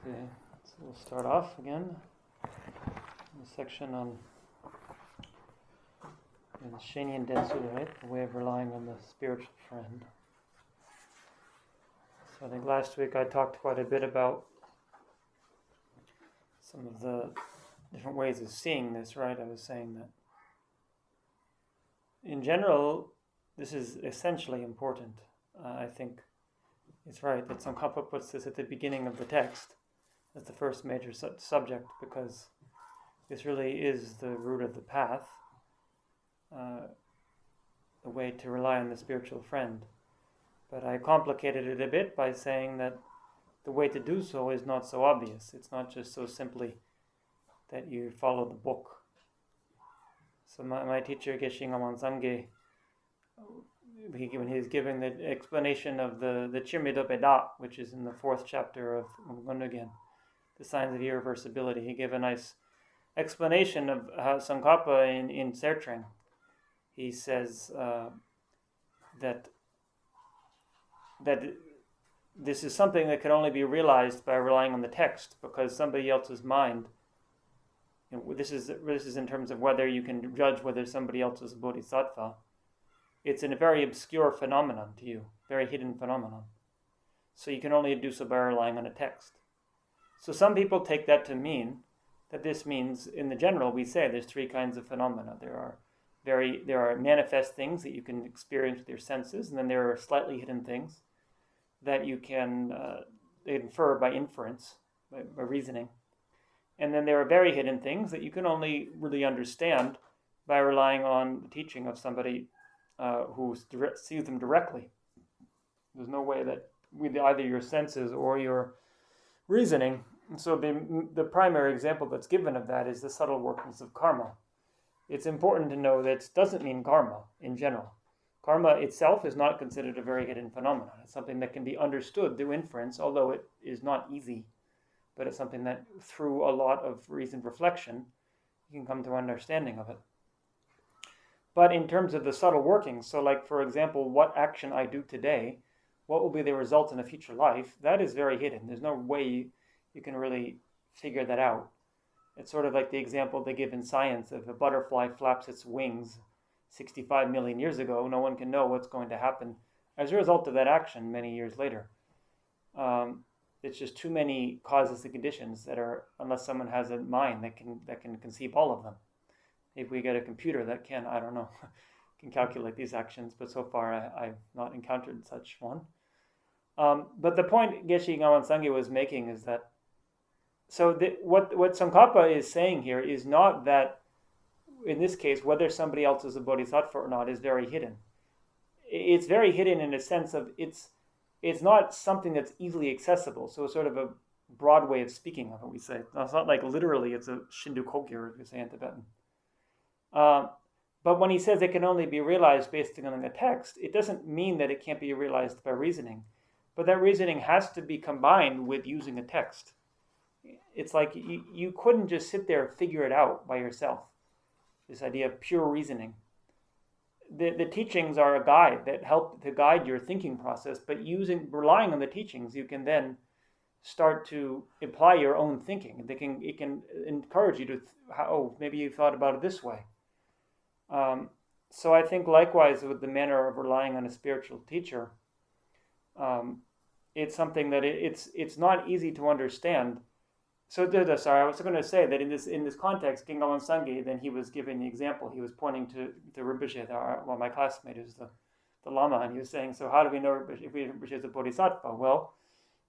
Okay, so we'll start off again in the section on the Shenyan Densu, right? The way of relying on the spiritual friend. So I think last week I talked quite a bit about some of the different ways of seeing this, right? I was saying that in general, this is essentially important. I think it's right that Tsongkhapa puts this at the beginning of the text as the first major subject, because this really is the root of the path, the way to rely on the spiritual friend. But I complicated it a bit by saying that the way to do so is not so obvious. It's not just so simply that you follow the book. So my teacher, Geshe Ngawan-Sangye, when he was giving the explanation of the Chirmido Peda, which is in the 4th chapter of Gundogen, the signs of irreversibility, he gave a nice explanation of how Tsongkhapa in Sertreng. He says that this is something that can only be realized by relying on the text, because somebody else's mind, this is in terms of whether you can judge whether somebody else is a bodhisattva. It's a very obscure phenomenon to you, very hidden phenomenon. So you can only do so by relying on a text. So some people take that to mean that this means, in the general, we say there's 3 kinds of phenomena. There are manifest things that you can experience with your senses, and then there are slightly hidden things that you can infer by inference, by reasoning. And then there are very hidden things that you can only really understand by relying on the teaching of somebody who sees them directly. There's no way that with either your senses or your reasoning. And so the primary example that's given of that is the subtle workings of karma. It's important to know that it doesn't mean karma in general. Karma itself is not considered a very hidden phenomenon. It's something that can be understood through inference, although it is not easy. But it's something that through a lot of reasoned reflection, you can come to understanding of it. But in terms of the subtle workings, so like, for example, what action I do today, what will be the result in a future life, that is very hidden. There's no way you can really figure that out. It's sort of like the example they give in science. If a butterfly flaps its wings 65 million years ago, no one can know what's going to happen as a result of that action many years later. It's just too many causes and conditions that are, unless someone has a mind that can conceive all of them. If we get a computer that can, I don't know, can calculate these actions, but so far I've not encountered such one. But the point Geshe Ngawan-Sangye was making is that, so what Tsongkhapa is saying here is not that, in this case, whether somebody else is a bodhisattva or not is very hidden. It's very hidden in a sense of it's not something that's easily accessible. So it's sort of a broad way of speaking of it, we say. It's not like literally it's a Shindu Kogyo, as we say in Tibetan. But when he says it can only be realized based on the text, it doesn't mean that it can't be realized by reasoning. But that reasoning has to be combined with using a text. It's like you couldn't just sit there and figure it out by yourself. This idea of pure reasoning. The teachings are a guide that help to guide your thinking process, but relying on the teachings, you can then start to apply your own thinking. It can encourage you to, maybe you thought about it this way. So I think likewise with the manner of relying on a spiritual teacher, it's something that it's not easy to understand. So I was going to say that in this context, King Ngawan-Sangye, then he was giving the example. He was pointing to Rinpoche, my classmate is the Lama, and he was saying, so how do we know if Rinpoche is a bodhisattva? Well,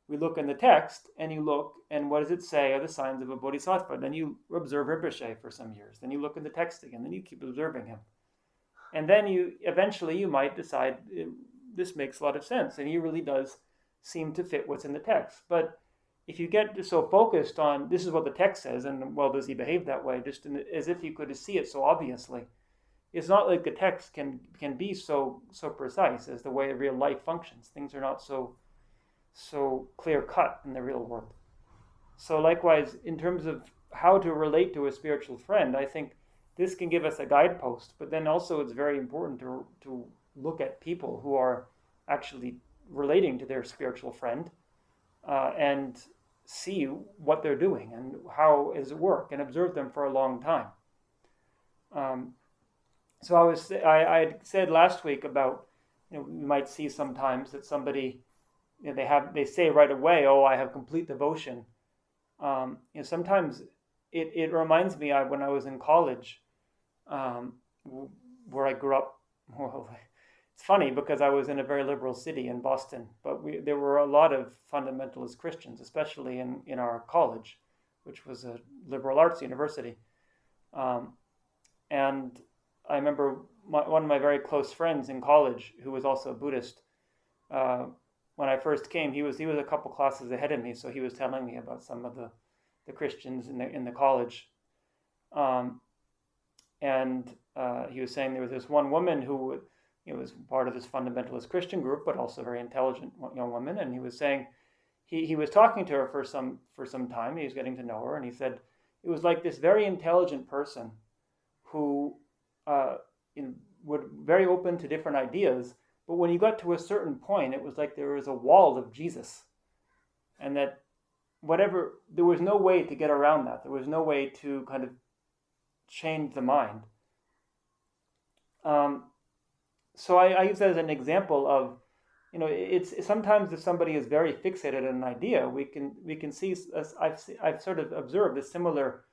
we look in the text, and you look, and what does it say are the signs of a bodhisattva? Then you observe Rinpoche for some years. Then you look in the text again. Then you keep observing him. And then eventually you might decide, this makes a lot of sense, and he really does seem to fit what's in the text. But if you get so focused on, this is what the text says, and well, does he behave that way, just as if you could see it so obviously, it's not like the text can be so precise as the way real life functions. Things are not so clear-cut in the real world. So likewise, in terms of how to relate to a spiritual friend, I think this can give us a guidepost, but then also it's very important to look at people who are actually relating to their spiritual friend and see what they're doing and how does it work, and observe them for a long time. So I said last week about, you might see sometimes that somebody, they say right away, oh, I have complete devotion. Sometimes it reminds me when I was in college, where I grew up. Well, it's funny because I was in a very liberal city in Boston, but there were a lot of fundamentalist Christians, especially in our college, which was a liberal arts university. And I remember one of my very close friends in college, who was also a Buddhist. When I first came, he was a couple classes ahead of me, so he was telling me about some of the Christians in the college. And he was saying there was this one woman who was part of this fundamentalist Christian group, but also a very intelligent young woman. And he was saying he was talking to her for some time. He was getting to know her, and he said it was like this very intelligent person who would very open to different ideas. But when you got to a certain point, it was like there was a wall of Jesus, and that there was no way to get around that. There was no way to kind of change the mind. So I use that as an example of, it's sometimes if somebody is very fixated on an idea, we can see. I've sort of observed a similar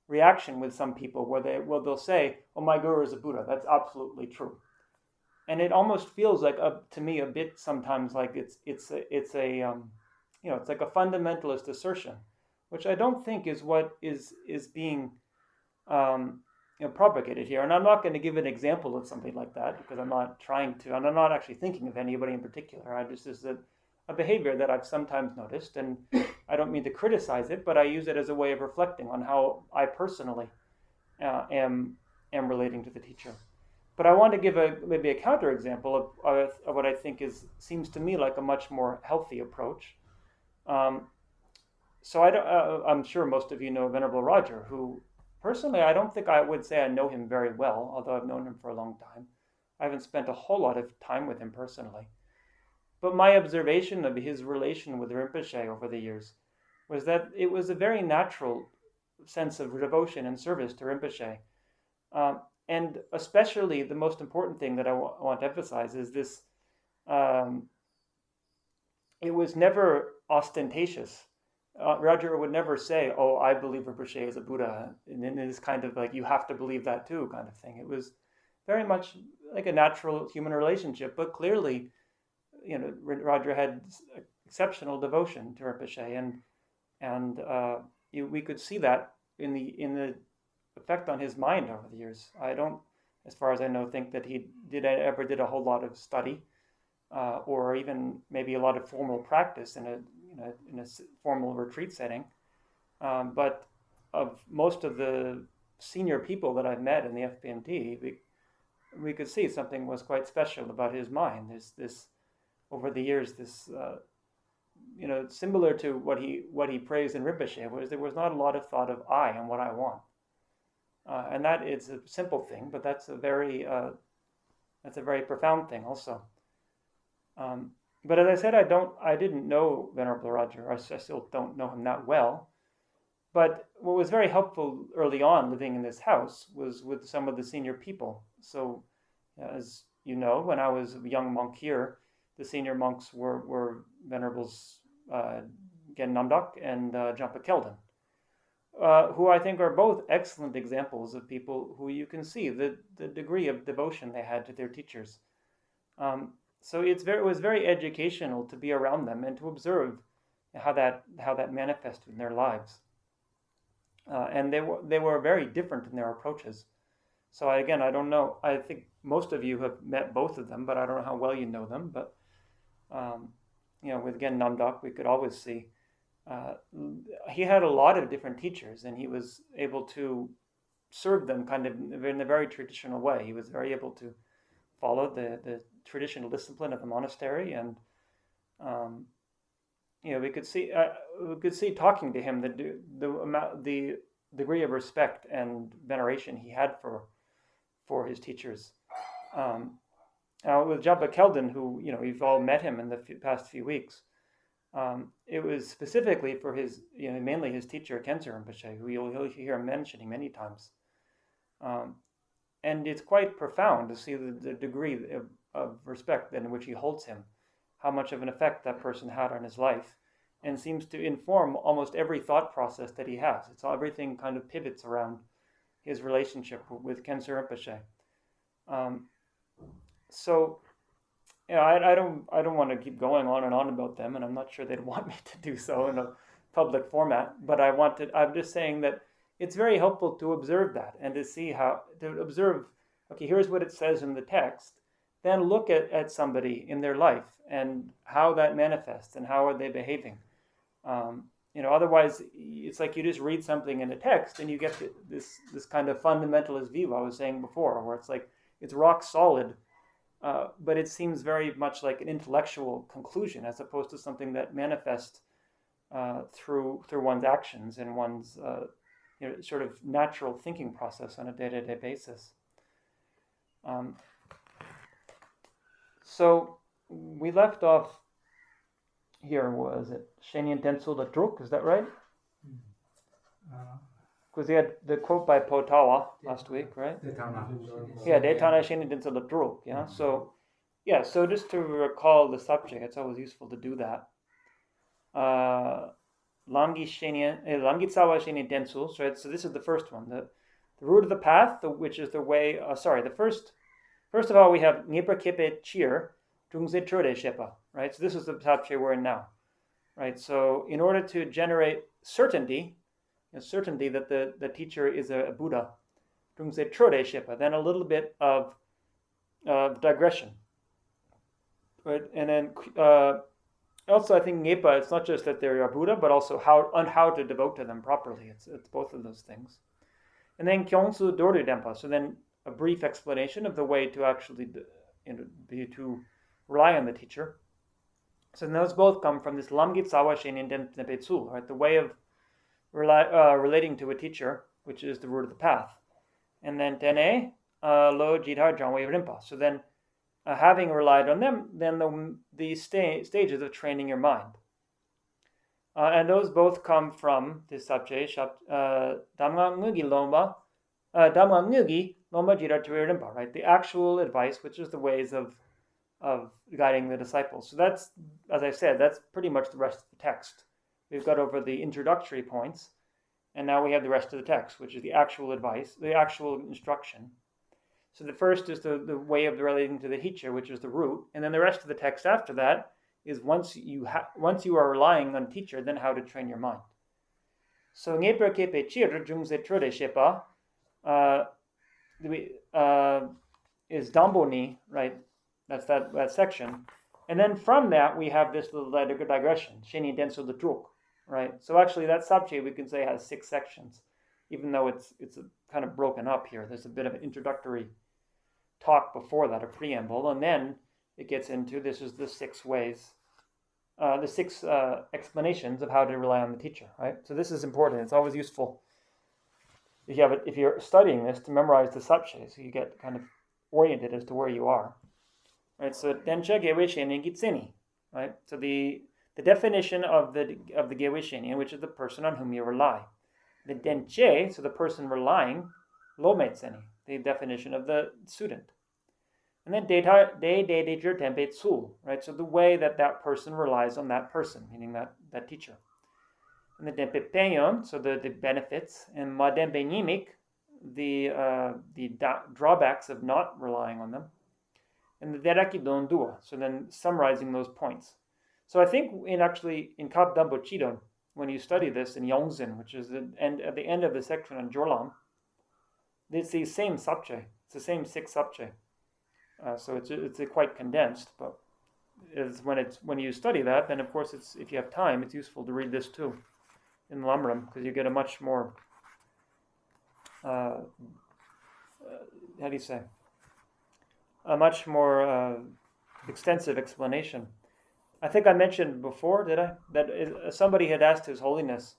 reaction with some people where they'll say, "Oh, my guru is a Buddha." That's absolutely true, and it almost feels like to me a bit sometimes like it's like a fundamentalist assertion, which I don't think is what is being propagated here. And I'm not going to give an example of something like that because I'm not trying to, and I'm not actually thinking of anybody in particular. This is a behavior that I've sometimes noticed, and I don't mean to criticize it, but I use it as a way of reflecting on how I personally am relating to the teacher. But I want to give maybe a counterexample of what I think seems to me like a much more healthy approach. So I'm sure most of you know Venerable Roger, who personally I don't think I would say I know him very well, although I've known him for a long time. I haven't spent a whole lot of time with him personally. But my observation of his relation with Rinpoche over the years was that it was a very natural sense of devotion and service to Rinpoche. And especially the most important thing that I want to emphasize is this, it was never ostentatious. Roger would never say, "Oh, I believe Rinpoche is a Buddha," and in this kind of like, you have to believe that too kind of thing. It was very much like a natural human relationship, but clearly, Roger had exceptional devotion to Rinpoche, and we could see that in the effect on his mind over the years. I don't, as far as I know, think that he ever did a whole lot of study, or even maybe a lot of formal practice in a formal retreat setting. But of most of the senior people that I've met in the FPMT, we could see something was quite special about his mind. There's this over the years, this similar to what he praised in Rinpoche, was there was not a lot of thought of I and what I want. And that is a simple thing, but that's a very profound thing also. But as I said, I didn't know Venerable Roger. I still don't know him that well. But what was very helpful early on living in this house was with some of the senior people. So, as you know, when I was a young monk here, the senior monks were Venerables Gen Namdok and Jampa Kelden, who I think are both excellent examples of people who you can see the degree of devotion they had to their teachers. So it was very educational to be around them and to observe how that manifested in their lives. And they were very different in their approaches. So I don't know. I think most of you have met both of them, but I don't know how well you know them. But with Gen Namdok, we could always see he had a lot of different teachers, and he was able to serve them kind of in a very traditional way. He was very able to follow the traditional discipline of the monastery, and we could see talking to him the degree of respect and veneration he had for his teachers. Now with Jampa Kelden, who you've all met him in the past few weeks, It was specifically for his, mainly his teacher Tenzin Rinpoche, who you'll hear him mentioning many times. And it's quite profound to see the degree of respect in which he holds him, how much of an effect that person had on his life, and seems to inform almost every thought process that he has. Everything kind of pivots around his relationship with Tenzin Rinpoche. So, I don't want to keep going on and on about them, and I'm not sure they'd want me to do so in a public format. But I'm just saying that it's very helpful to observe that and to observe. Okay, here's what it says in the text. Then look at somebody in their life and how that manifests and how are they behaving. Otherwise it's like you just read something in a text and you get this kind of fundamentalist view I was saying before, where it's like it's rock solid, but it seems very much like an intellectual conclusion as opposed to something that manifests through one's actions and one's sort of natural thinking process on a day-to-day basis. So we left off here, was it Shenyan Densul the Druk, is that right? Because we had the quote by Potawa last week, right? Yeah, Detana Shenyan Densul the Druk, yeah. So just to recall the subject, it's always useful to do that. Lamgi Tsawa Shenyan Densul, right? So this is the first one, the root of the path, which is the way, First of all, we have Nyepa Kepe Chir, Dungze Trode Shepa, right? So this is the subject we're in now, right? So in order to generate certainty that the teacher is a Buddha, Dungze Trode Shepa, then a little bit of digression, right? And then also I think Nyepa, it's not just that they're a Buddha, but also how to devote to them properly. It's both of those things. And then Kyongsu Doru Denpa, so then a brief explanation of the way to actually to rely on the teacher. So those both come from this Lamgit Sawa Shenin Denpetsu, right? The way of relating to a teacher, which is the root of the path. And then Tene Lo Jidhar Janwei Rinpa. So then having relied on them, then the stages of training your mind. And those both come from this subject, Damga Ngugi Loma, Damga Ngugi Loma Jidhar Rinpa, right? The actual advice, which is the ways of guiding the disciples. So that's, as I said, that's pretty much the rest of the text. We've got over the introductory points, and now we have the rest of the text, which is the actual advice, the actual instruction. So the first is the way of relating to the teacher, which is the root, and then the rest of the text after that is once you are relying on teacher, then how to train your mind. So Ngeper Kepe Chir Jungse Trode Shepa is Damboni, right? That's that section. And then from that, we have this little digression, Sheni Denso the Druk, right? So actually that subject we can say has 6 sections, even though it's kind of broken up here. There's a bit of an introductory talk before that, a preamble, and then it gets into this is the 6 ways, the 6 explanations of how to rely on the teacher, right? So this is important. It's always useful if you're studying this to memorize the subject, so you get kind of oriented as to where you are. Right, so Dencha Gewe Shenin Gitsini, right? So the definition of the Gewe Shenin, which is the person on whom you rely. The Denche, so the person relying, Lo Metseni, the definition of the student. And then De Jur Tempe Tsul, right? So the way that person relies on that person, meaning that teacher. And the Dempe Peyon, so the benefits, and Ma Dempe Nimik, the drawbacks of not relying on them. And the Deraki Don Dua, so then summarizing those points. So I think in Kap Dambo Chidon, when you study this in Yongzin, which is at the end of the section on Jorlam, it's the same subject. It's the same 6 subject. So it's quite condensed, but when you study that, then of course if you have time, it's useful to read this too in LAM.RIM, because you get a much more a much more extensive explanation. I think I mentioned before, did I? That somebody had asked His Holiness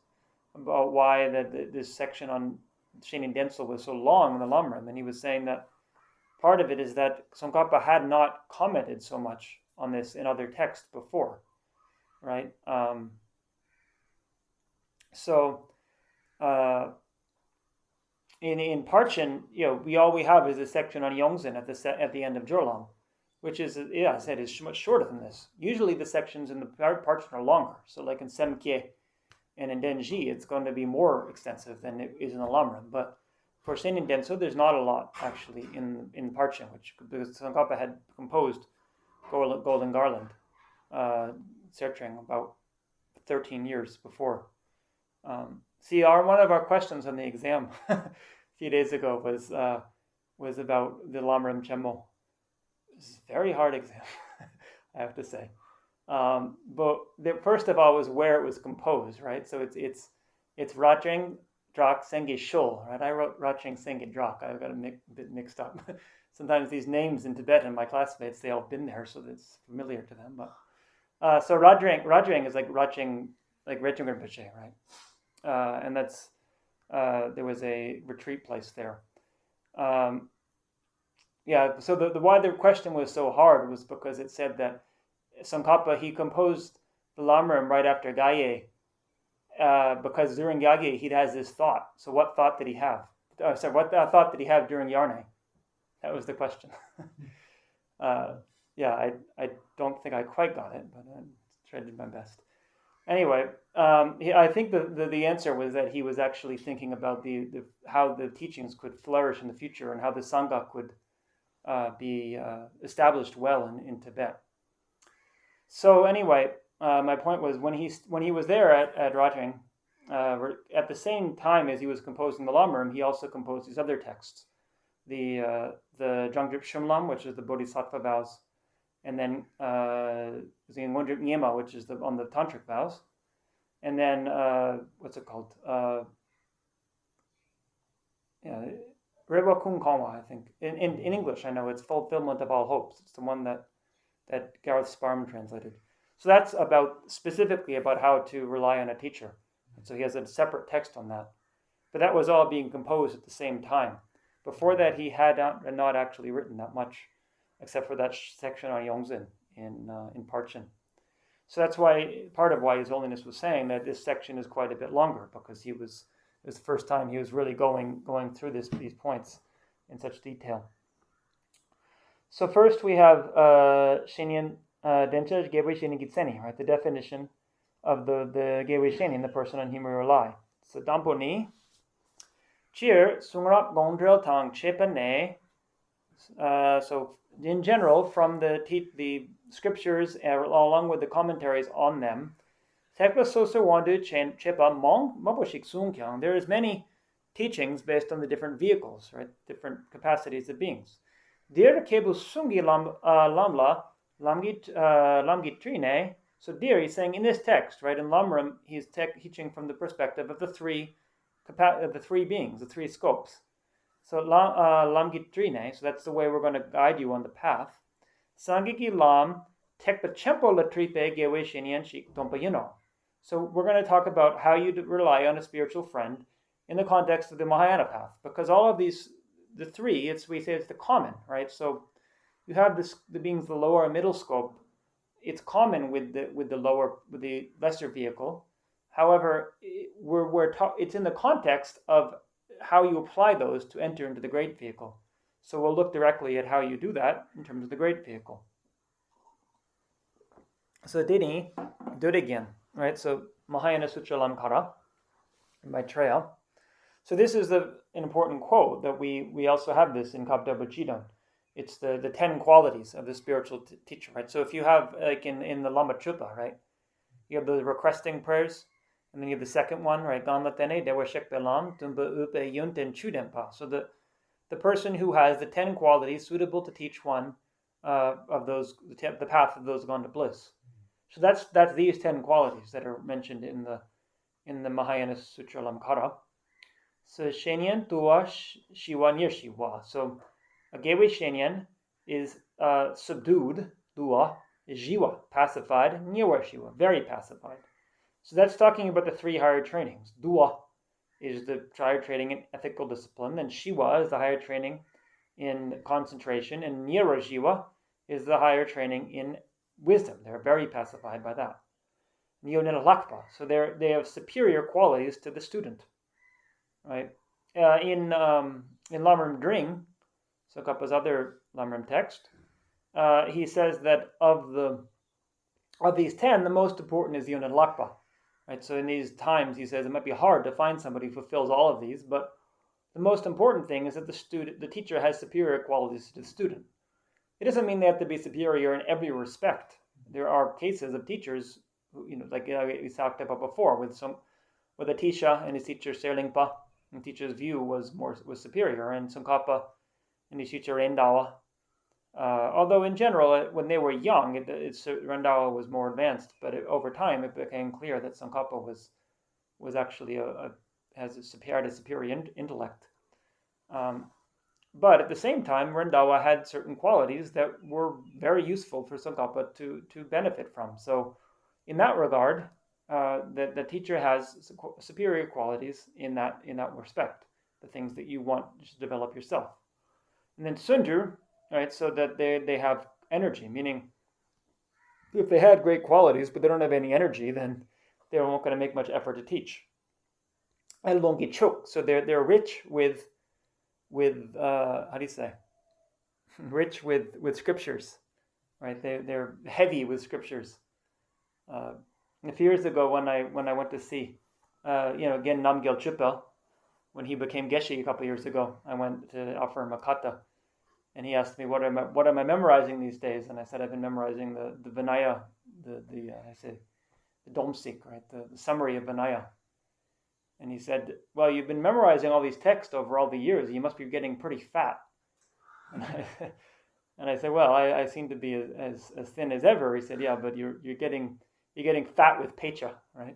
about why this section on Shenin Denso was so long in the LAM.RIM, and he was saying that part of it is that Tsongkhapa had not commented so much on this in other texts before. right? So in Parchen, all we have is a section on Yongzhen at the end of Gelong, which is, I said, is much shorter than this. Usually the sections in the Parchen are longer. So like in Semkye and in Denji, it's going to be more extensive than it is in the LAM.RIM. But for Shenin Denso, there's not a lot actually in Parchen, because Tsongkhapa had composed Golden Garland, Sertrang, about 13 years before. One of our questions on the exam a few days ago was about the LAM.RIM.CHEN.MO. It's a very hard exam, I have to say. But first of all was where it was composed, right? So it's Rajang Drak Senge Shul, right? I wrote Rajang Senge Drak. I got a bit mixed up. Sometimes these names in Tibetan, my classmates, they all been there, so it's familiar to them. But so Rajang is like Rajang, like Rajang Rinpoche, right? And that's there was a retreat place there. So the why the question was so hard was because it said that Tsongkhapa, he composed the LAM.RIM right after Gache, because during Gache he has this thought. So what thought did he have? What thought did he have during Yarne? That was the question. I don't think I quite got it, but I tried to do my best. Anyway, I think the answer was that he was actually thinking about how the teachings could flourish in the future and how the Sangha could be established well in Tibet. So anyway, my point was when he was there at Rajang, at the same time as he was composing the LAM.RIM, he also composed these other texts, the Drangdrip Shumlam, which is the Bodhisattva vows, and then the Ngondrip Nyema, which is on the Tantric vows, and then what's it called? Rewa Kung Kongwa, I think. In English, I know it's Fulfillment of All Hopes. It's the one that Gareth Sparman translated. So that's specifically about how to rely on a teacher. And so he has a separate text on that. But that was all being composed at the same time. Before that, he had not actually written that much, except for that section on Yongzhen in Parchen. So that's part of why His Holiness was saying that this section is quite a bit longer, because it was the first time he was really going through these points in such detail. So first we have Shenyan Dencha Gewe Shenyan Gitseni, right? The definition of the Gewe Shenyan, the person on whom we rely. So Dampo ni Chir Sungrap Gondrel Tang Chepa ne. So in general, from the scriptures along with the commentaries on them, there is many teachings based on the different vehicles, right? Different capacities of beings. So Dear, he's saying in this text, right, in LAM.RIM, he's teaching from the perspective of the three beings, the three scopes. So Lamgitrine, so that's the way we're going to guide you on the path. Sangiki Lam Tekpa Chempo Latripe Gewe Shinian Shik Tompayino. So we're going to talk about how you rely on a spiritual friend in the context of the Mahayana path, because all of these, the three, we say it's the common, right? So you have the beings, the lower and middle scope. It's common with the lesser vehicle. However, it's in the context of how you apply those to enter into the great vehicle. So we'll look directly at how you do that in terms of the great vehicle. So Dini, do it again, right? So Mahayana Sutra Lamkara, Maitreya. So this is an important quote that we also have this in Kapta Bachidon. It's the 10 qualities of the spiritual teacher, right? So if you have, like in the Lama Chupa, right? You have the requesting prayers, and then you have the second one, right? Ganlatene, Dewa Shek Belam, Tumba Upe Yunten Chudempa. So the person who has the 10 qualities suitable to teach one of those, the path of those gone to bliss. So that's these 10 qualities that are mentioned in the Mahayana Sutra Lamkara. So Shenyan Tua Shiva Nirshiva. So a Gewe Shenyan is subdued, Dua, is Jiva, pacified, Nirwa Shiva, very pacified. So that's talking about the three higher trainings. Dua is the higher training in ethical discipline, and Shiva is the higher training in concentration, and Nirwa Jiva is the higher training in wisdom. They're very pacified by that. Lakpa. So they have superior qualities to the student, right? In LAM.RIM.CHEN.MO, Tsongkhapa's other LAM.RIM text, he says that of these 10, the most important is the Lakpa, right? So in these times, he says it might be hard to find somebody who fulfills all of these, but the most important thing is that the teacher has superior qualities to the student. It doesn't mean they have to be superior in every respect. There are cases of teachers who, like we talked about before, with a Tisha and his teacher Serlingpa, and the teacher's view was superior, and Tsongkhapa and his teacher Rendawa. Although in general, when they were young, Rendawa was more advanced, but over time it became clear that Tsongkhapa was actually had a superior intellect. But at the same time, Rendawa had certain qualities that were very useful for Tsongkhapa to benefit from. So in that regard, the teacher has superior qualities in that respect, the things that you want to develop yourself. And then Sunju, right, so that they have energy, meaning if they had great qualities but they don't have any energy, then they're not going to make much effort to teach. And Longichok, so they're rich with how do you say? Rich with scriptures, right? They're heavy with scriptures. A few years ago, when I went to see, again Namgyal Chupel, when he became Gache a couple of years ago, I went to offer him a kata, and he asked me what am I memorizing these days, and I said I've been memorizing the Vinaya, the Domsik, right, the summary of Vinaya. And he said, well, you've been memorizing all these texts over all the years. You must be getting pretty fat. And I said, well, I seem to be as thin as ever. He said, yeah, but you're getting fat with pecha, right?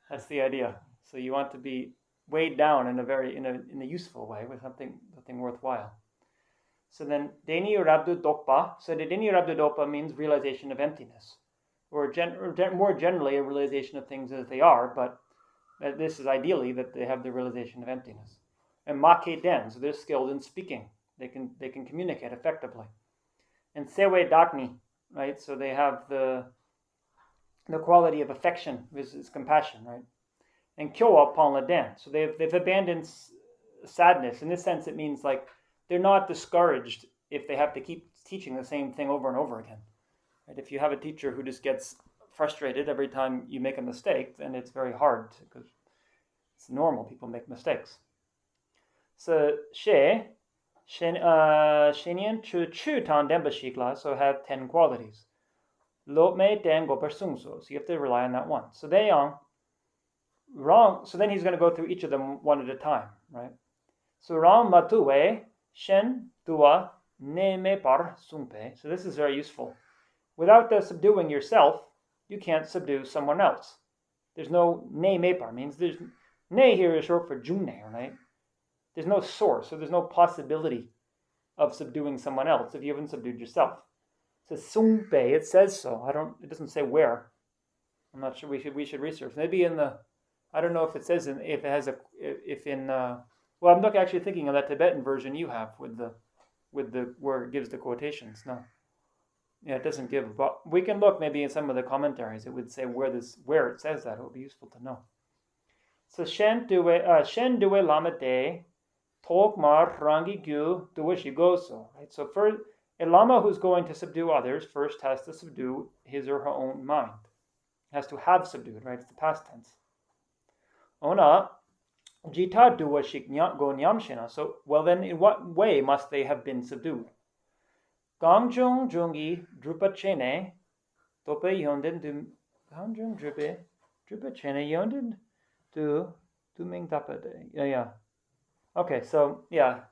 That's the idea. So you want to be weighed down in a useful way with something worthwhile. So then Deni Rabdu Dokpa. So the Deni Rabdu Dokpa means realization of emptiness, or more generally a realization of things as they are, but this is ideally that they have the realization of emptiness. And Make Den, so they're skilled in speaking. They can communicate effectively. And Sewe Dakni, right? So they have the quality of affection, which is compassion, right? And Kyowa Panla Den, so they've abandoned sadness. In this sense, it means like they're not discouraged if they have to keep teaching the same thing over and over again. Right? If you have a teacher who just gets frustrated every time you make a mistake, then it's very hard, because it's normal, people make mistakes. So Shenian Chu Tan Demba Shikla, so have 10 qualities. Lopme Den Gopar Sungso, so you have to rely on that one. So they are wrong. So then he's going to go through each of them one at a time, right? So Ram Matue Shen Dua Ne Par Sumpe. So this is very useful. Without subduing yourself, you can't subdue someone else. There's no ne mepar, means there's ne here is short for june, right? There's no source, so there's no possibility of subduing someone else if you haven't subdued yourself. It says sumpe, it says so. It doesn't say where. I'm not sure. We should research. Maybe in the, I don't know if it says well, I'm not actually thinking of that Tibetan version you have with the where it gives the quotations. No. Yeah, it doesn't give, but we can look maybe in some of the commentaries. It would say where it says that. It would be useful to know. So Shen Due Lama De Tok Mar Rangi Gyu Due Shigoso. Right. So for a lama who's going to subdue others, first has to subdue his or her own mind. Has to have subdued. Right. It's the past tense. Ona Jita Due Shik Go Nyamshina. So well then, in what way must they have been subdued? Gangjung Jungi Drupa Chene Tope Yonden du Gangjung Drupa Chene Yonden du Ming Tapade. Yeah. Okay, so yeah.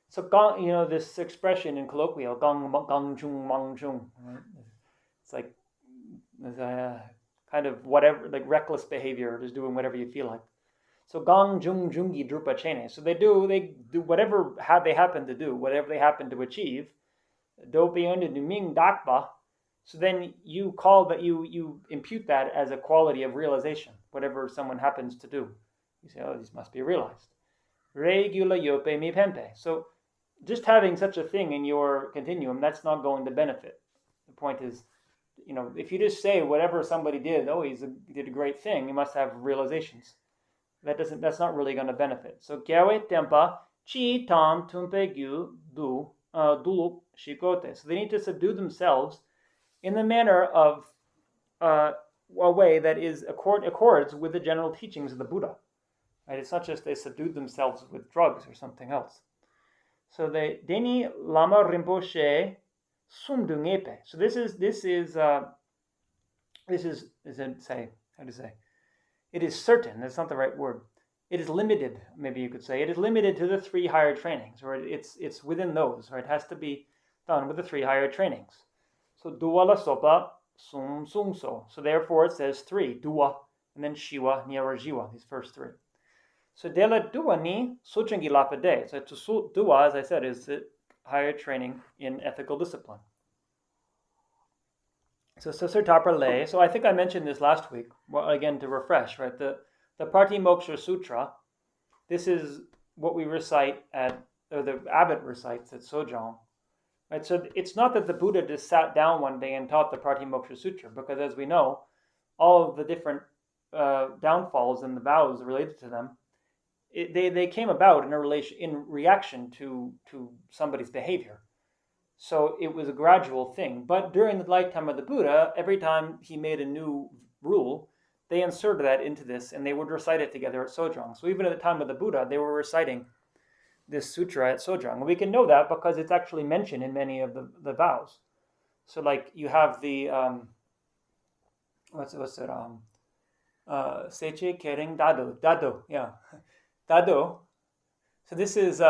So gang, this expression in colloquial, gangjung mangjung, right? It's like kind of whatever, like reckless behavior, just doing whatever you feel like. So gangjung jungi drupa chene. So they do whatever they happen to do, whatever they happen to achieve. So then you call that, you impute that as a quality of realization, whatever someone happens to do. You say, oh, this must be realized. Regula yope mi pempe. So just having such a thing in your continuum, that's not going to benefit. The point is, if you just say whatever somebody did, oh, he did a great thing, you must have realizations. That's not really going to benefit. So Gyawe Tempa Chi Tan Tumpe Gyu Du Dulup Shikote. So they need to subdue themselves in the manner of a way that accords with the general teachings of the Buddha. Right? It's not just they subdued themselves with drugs or something else. So they Deni Lama.RIM.CHEN.MO Sumdungepe. So this is it is certain. That's not the right word. It is limited, maybe you could say. It is limited to the 3 higher trainings, or it's within those, or it has to be done with the 3 higher trainings. So Dua La Sopa Sum Sum So. So therefore it says 3, Dua, and then Shiva, Nyara Jiva, these first 3. So Dela Dua Ni Suchangi Lapade. So to Dua, as I said, is the higher training in ethical discipline. So Sasur Le. So I think I mentioned this last week. Well, again, to refresh, right? The Pratimoksha Sutra. This is what we recite or the abbot recites at Sojong. Right? So it's not that the Buddha just sat down one day and taught the Pratimoksha Sutra, because as we know, all of the different downfalls and the vows related to them, they came about in reaction to somebody's behavior. So it was a gradual thing. But during the lifetime of the Buddha, every time he made a new rule, they inserted that into this, and they would recite it together at Sojong. So even at the time of the Buddha, they were reciting this sutra at Sojong. And we can know that because it's actually mentioned in many of the vows. So like you have the, Seche Kering Dado, yeah. Dado. So this is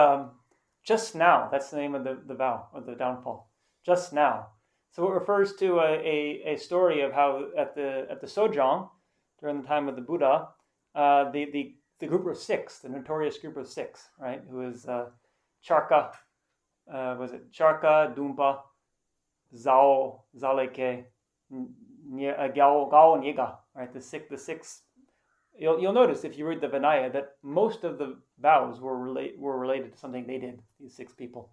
just now. That's the name of the vow, or the downfall. Just now. So it refers to a story of how at the Sojong, during the time of the Buddha, the group of 6, the notorious group of 6, right, who is Charka, Charka, Dumpa, Zao, Zaleke, Gao, and Yiga, right, the six. You'll notice if you read the Vinaya that most of the vows were related to something they did, these 6 people.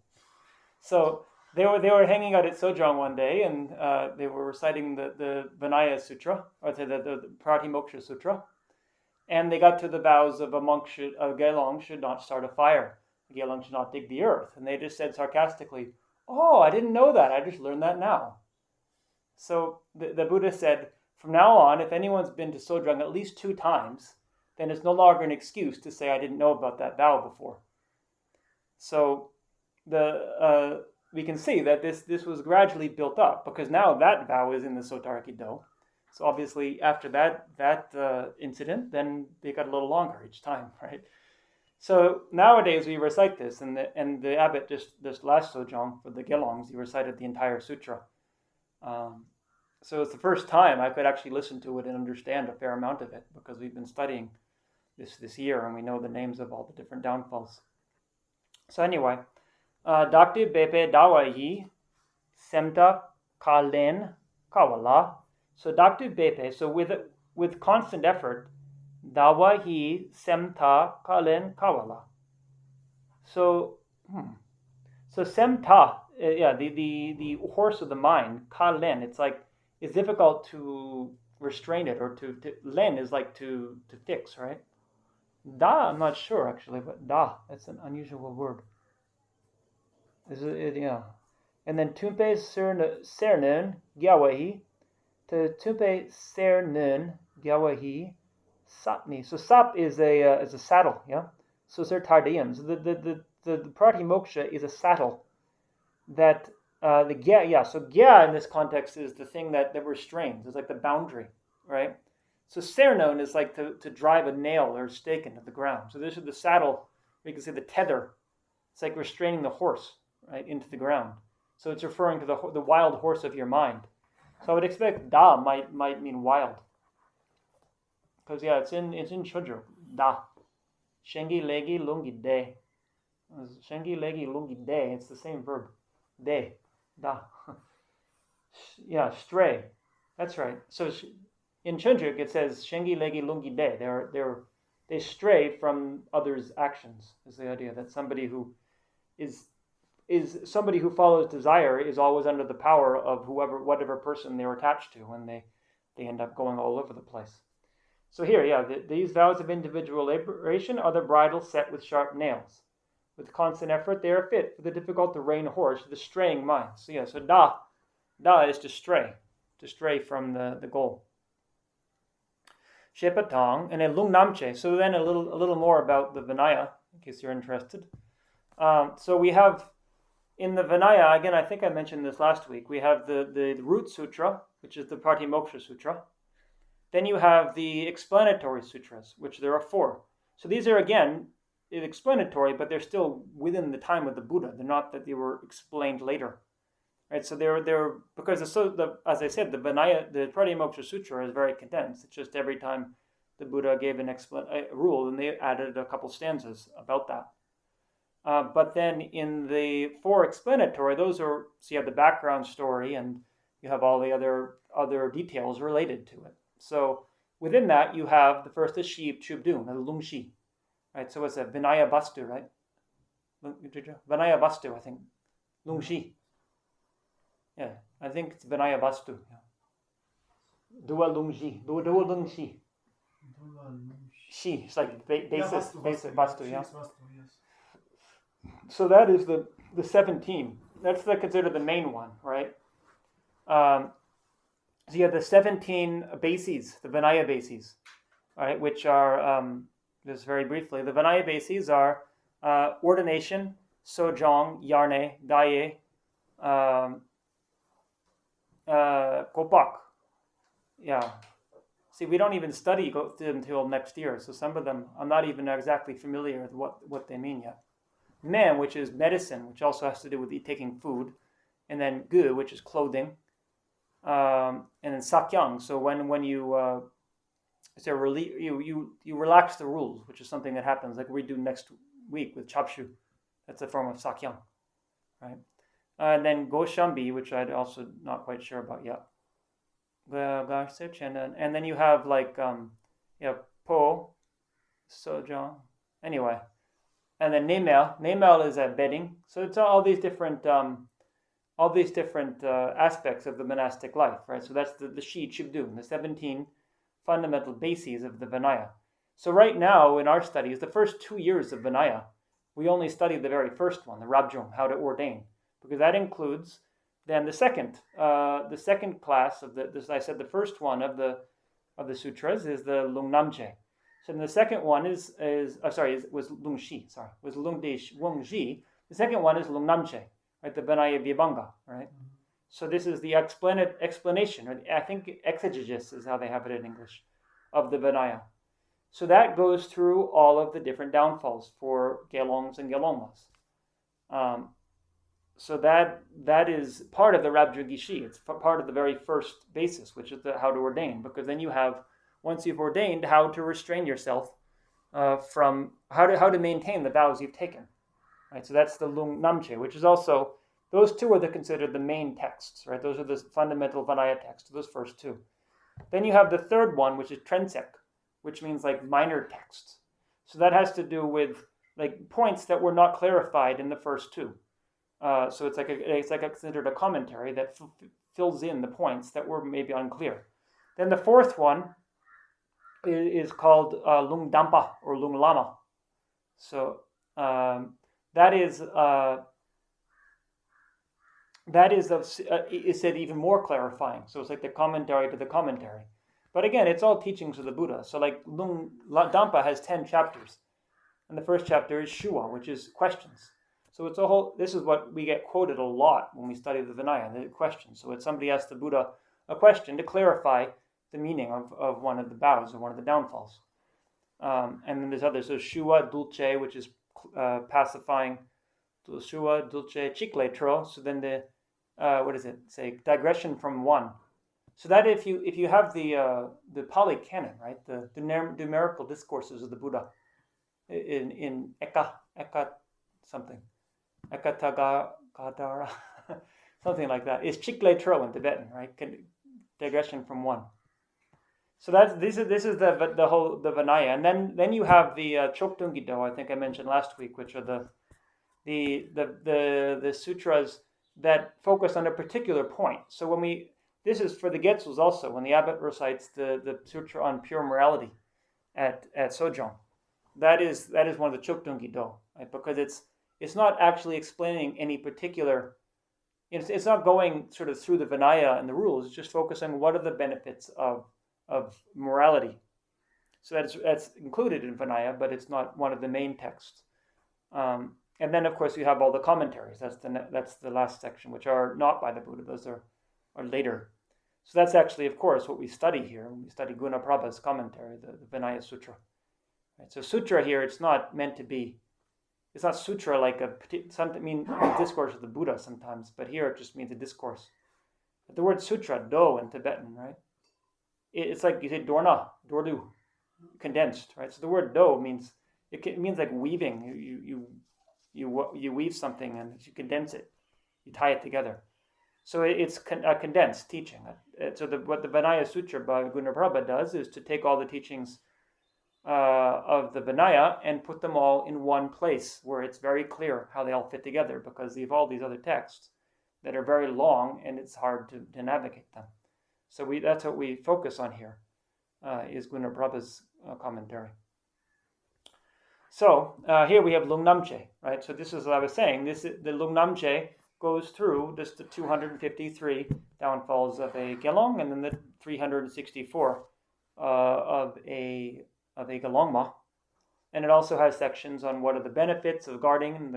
So they were hanging out at Sojong one day, and they were reciting the Vinaya Sutra, or the Pratimoksha Sutra, and they got to the vows of Gelong should not start a fire, Gelong should not dig the earth, and they just said sarcastically, "Oh, I didn't know that. I just learned that now." So the Buddha said, from now on, if anyone's been to Sojong at least 2 times, then it's no longer an excuse to say I didn't know about that vow before. So we can see that this was gradually built up, because now that vow is in the Sotariki-do. So obviously after that incident, then they got a little longer each time, right? So nowadays we recite this, and the abbot this last Sojong for the Gelongs, he recited the entire sutra. So it's the first time I could actually listen to it and understand a fair amount of it, because we've been studying this year and we know the names of all the different downfalls. So anyway, Dr. Bepe Dawahi Semta Kalen Kawala. So Dr. Bepe, so with constant effort, Dawahi Semta Kalen Kawala. So Semta, the horse of the mind, Kalen, it's difficult to restrain it, or to len is like to fix, right? Da, I'm not sure actually, but da, that's an unusual word. Yeah. And then tumpe sernun gyawahi to tumpe sernun gyawahi sapni. So sap is a saddle, yeah. So ser tardiyam. So the pratimoksha is a saddle that the gya, yeah. So gya in this context is the thing that restrains. It's like the boundary, right? So sernon is like to drive a nail or a stake into the ground. So this is the saddle. We can say the tether. It's like restraining the horse, right, into the ground. So it's referring to the wild horse of your mind. So I would expect da might mean wild, because yeah, it's in Shudra. Da, shengi legi lungi de, shengi legi lungi de. It's the same verb, de, da. Yeah, stray. That's right. So in Chandrik it says shengi legi lungi de. They stray from others' actions. Is the idea that somebody who is is somebody who follows desire is always under the power of whatever person they're attached to, and they end up going all over the place. So here, these vows of individual liberation are the bridle set with sharp nails. With constant effort, they are fit for the difficult to rein horse, the straying mind. So so da is to stray from the goal. Shepatong and a Lung.RIM.CHEN. So then a little more about the Vinaya, in case you're interested. So we have in the Vinaya, again, I think I mentioned this last week, we have the root sutra, which is the Patimokkha Sutra. Then you have the explanatory sutras, which there are 4. So these are, again, explanatory, but they're still within the time of the Buddha. They're not that they were explained later. Right? So they're because as I said, the Vinaya, the Patimokkha Sutra is very condensed. It's just every time the Buddha gave a rule, and they added a couple stanzas about that. But then in the 4 explanatory, so you have the background story, and you have all the other details related to it. So within that, you have the first is Shi Chubdun, the Lung Shi, right? So it's a Vinaya Vastu, right? Vinaya Vastu, I think. Lung Shi. Yeah, I think it's Vinaya Vastu. Yeah. Dua Lung Shi. Dua Lung Shi. Shi, it's like basis Vastu, yeah. So that is the 17. That's considered the main one, right? So you have the 17 bases, the Vinaya bases, right? Which are, just very briefly, the Vinaya bases are ordination, sojong, yarne, daye, kopak. Yeah. See, we don't even study them until next year, so some of them I'm not even exactly familiar with what they mean yet. Men, which is medicine, which also has to do with taking food, and then gu, which is clothing, and then sakyang. So when you you relax the rules, which is something that happens like we do next week with chapshu. That's a form of sakyang, right? And then goshambi, which I'm also not quite sure about yet. And then you have like po, sojong. Anyway. And then nemel is bedding. So it's all these different aspects of the monastic life, right? So that's the Shi Chibdun, the 17 fundamental bases of the Vinaya. So right now in our studies, the first 2 years of Vinaya, we only study the very first one, the Rabjung, how to ordain, because that includes then the second class of I said the first one of the sutras is the Lung.RIM.CHEN. So the second one was Lung Shi. Was Lung Ji. The second one is Lung.RIM.CHEN, right? The Vinaya Vibhanga, right? Mm-hmm. So this is the explanation, or I think exegesis is how they have it in English, of the Vinaya. So that goes through all of the different downfalls for Gelongs and Gelongmas. So that is part of the Rabjugishi. It's part of the very first basis, which is how to ordain, because then you have, once you've ordained, how to restrain yourself from how to maintain the vows you've taken, right? So that's the Lung.RIM.CHEN, which is also, those two are considered the main texts, right? Those are the fundamental Vinaya texts, those first 2. Then you have the third one, which is Trensek, which means like minor texts. So that has to do with like points that were not clarified in the first 2. So it's like considered a commentary that fills in the points that were maybe unclear. Then the fourth one is called Lung Dampa or Lung Lama. So that is said even more clarifying. So it's like the commentary to the commentary. But again, it's all teachings of the Buddha. So like Lung Dampa has 10 chapters, and the first chapter is Shua, which is questions. So it's this is what we get quoted a lot when we study the Vinaya, the questions. So it's somebody asks the Buddha a question to clarify the meaning of one of the vows or one of the downfalls. And then there's others. So Shua Dulce, which is pacifying. Shua Dulce Chicle Tro. So then what does it say? Digression from one. So that if you have the Pali Canon, right, the numerical discourses of the Buddha in Eka something. Ekatagadara, something like that. It's Chicle Tro in Tibetan, right? Digression from one. So this is the Vinaya, and then you have the Choktungido, I think I mentioned last week, which are the sutras that focus on a particular point. So this is for the Getsuls also, when the abbot recites the sutra on pure morality at Sojong, that is one of the Chokdungi Do, right? Because it's not actually explaining any particular. It's not going sort of through the Vinaya and the rules. It's just focusing on what are the benefits of morality. So that's included in Vinaya, but it's not one of the main texts. And then, of course, you have all the commentaries. That's the last section, which are not by the Buddha. Those are later. So that's actually, of course, what we study here. We study Gunaprabha's commentary, the Vinaya Sutra. Right? So sutra here, it's not meant to be. It's not sutra like a discourse of the Buddha sometimes, but here it just means a discourse. But the word sutra, do in Tibetan, right? It's like you say dorna, dordu, condensed, right? So the word do means like weaving. You weave something and you condense it, you tie it together. So it's a condensed teaching. So what the Vinaya Sutra by Gunaprabha does is to take all the teachings of the Vinaya and put them all in one place where it's very clear how they all fit together, because you have all these other texts that are very long and it's hard to navigate them. So that's what we focus on here, is Gunaprabha's commentary. So here we have Lungnamche, right? So this is what I was saying. The Lungnamche goes through just the 253 downfalls of a Gelong, and then the 364 of a Gelongma, and it also has sections on what are the benefits of guarding and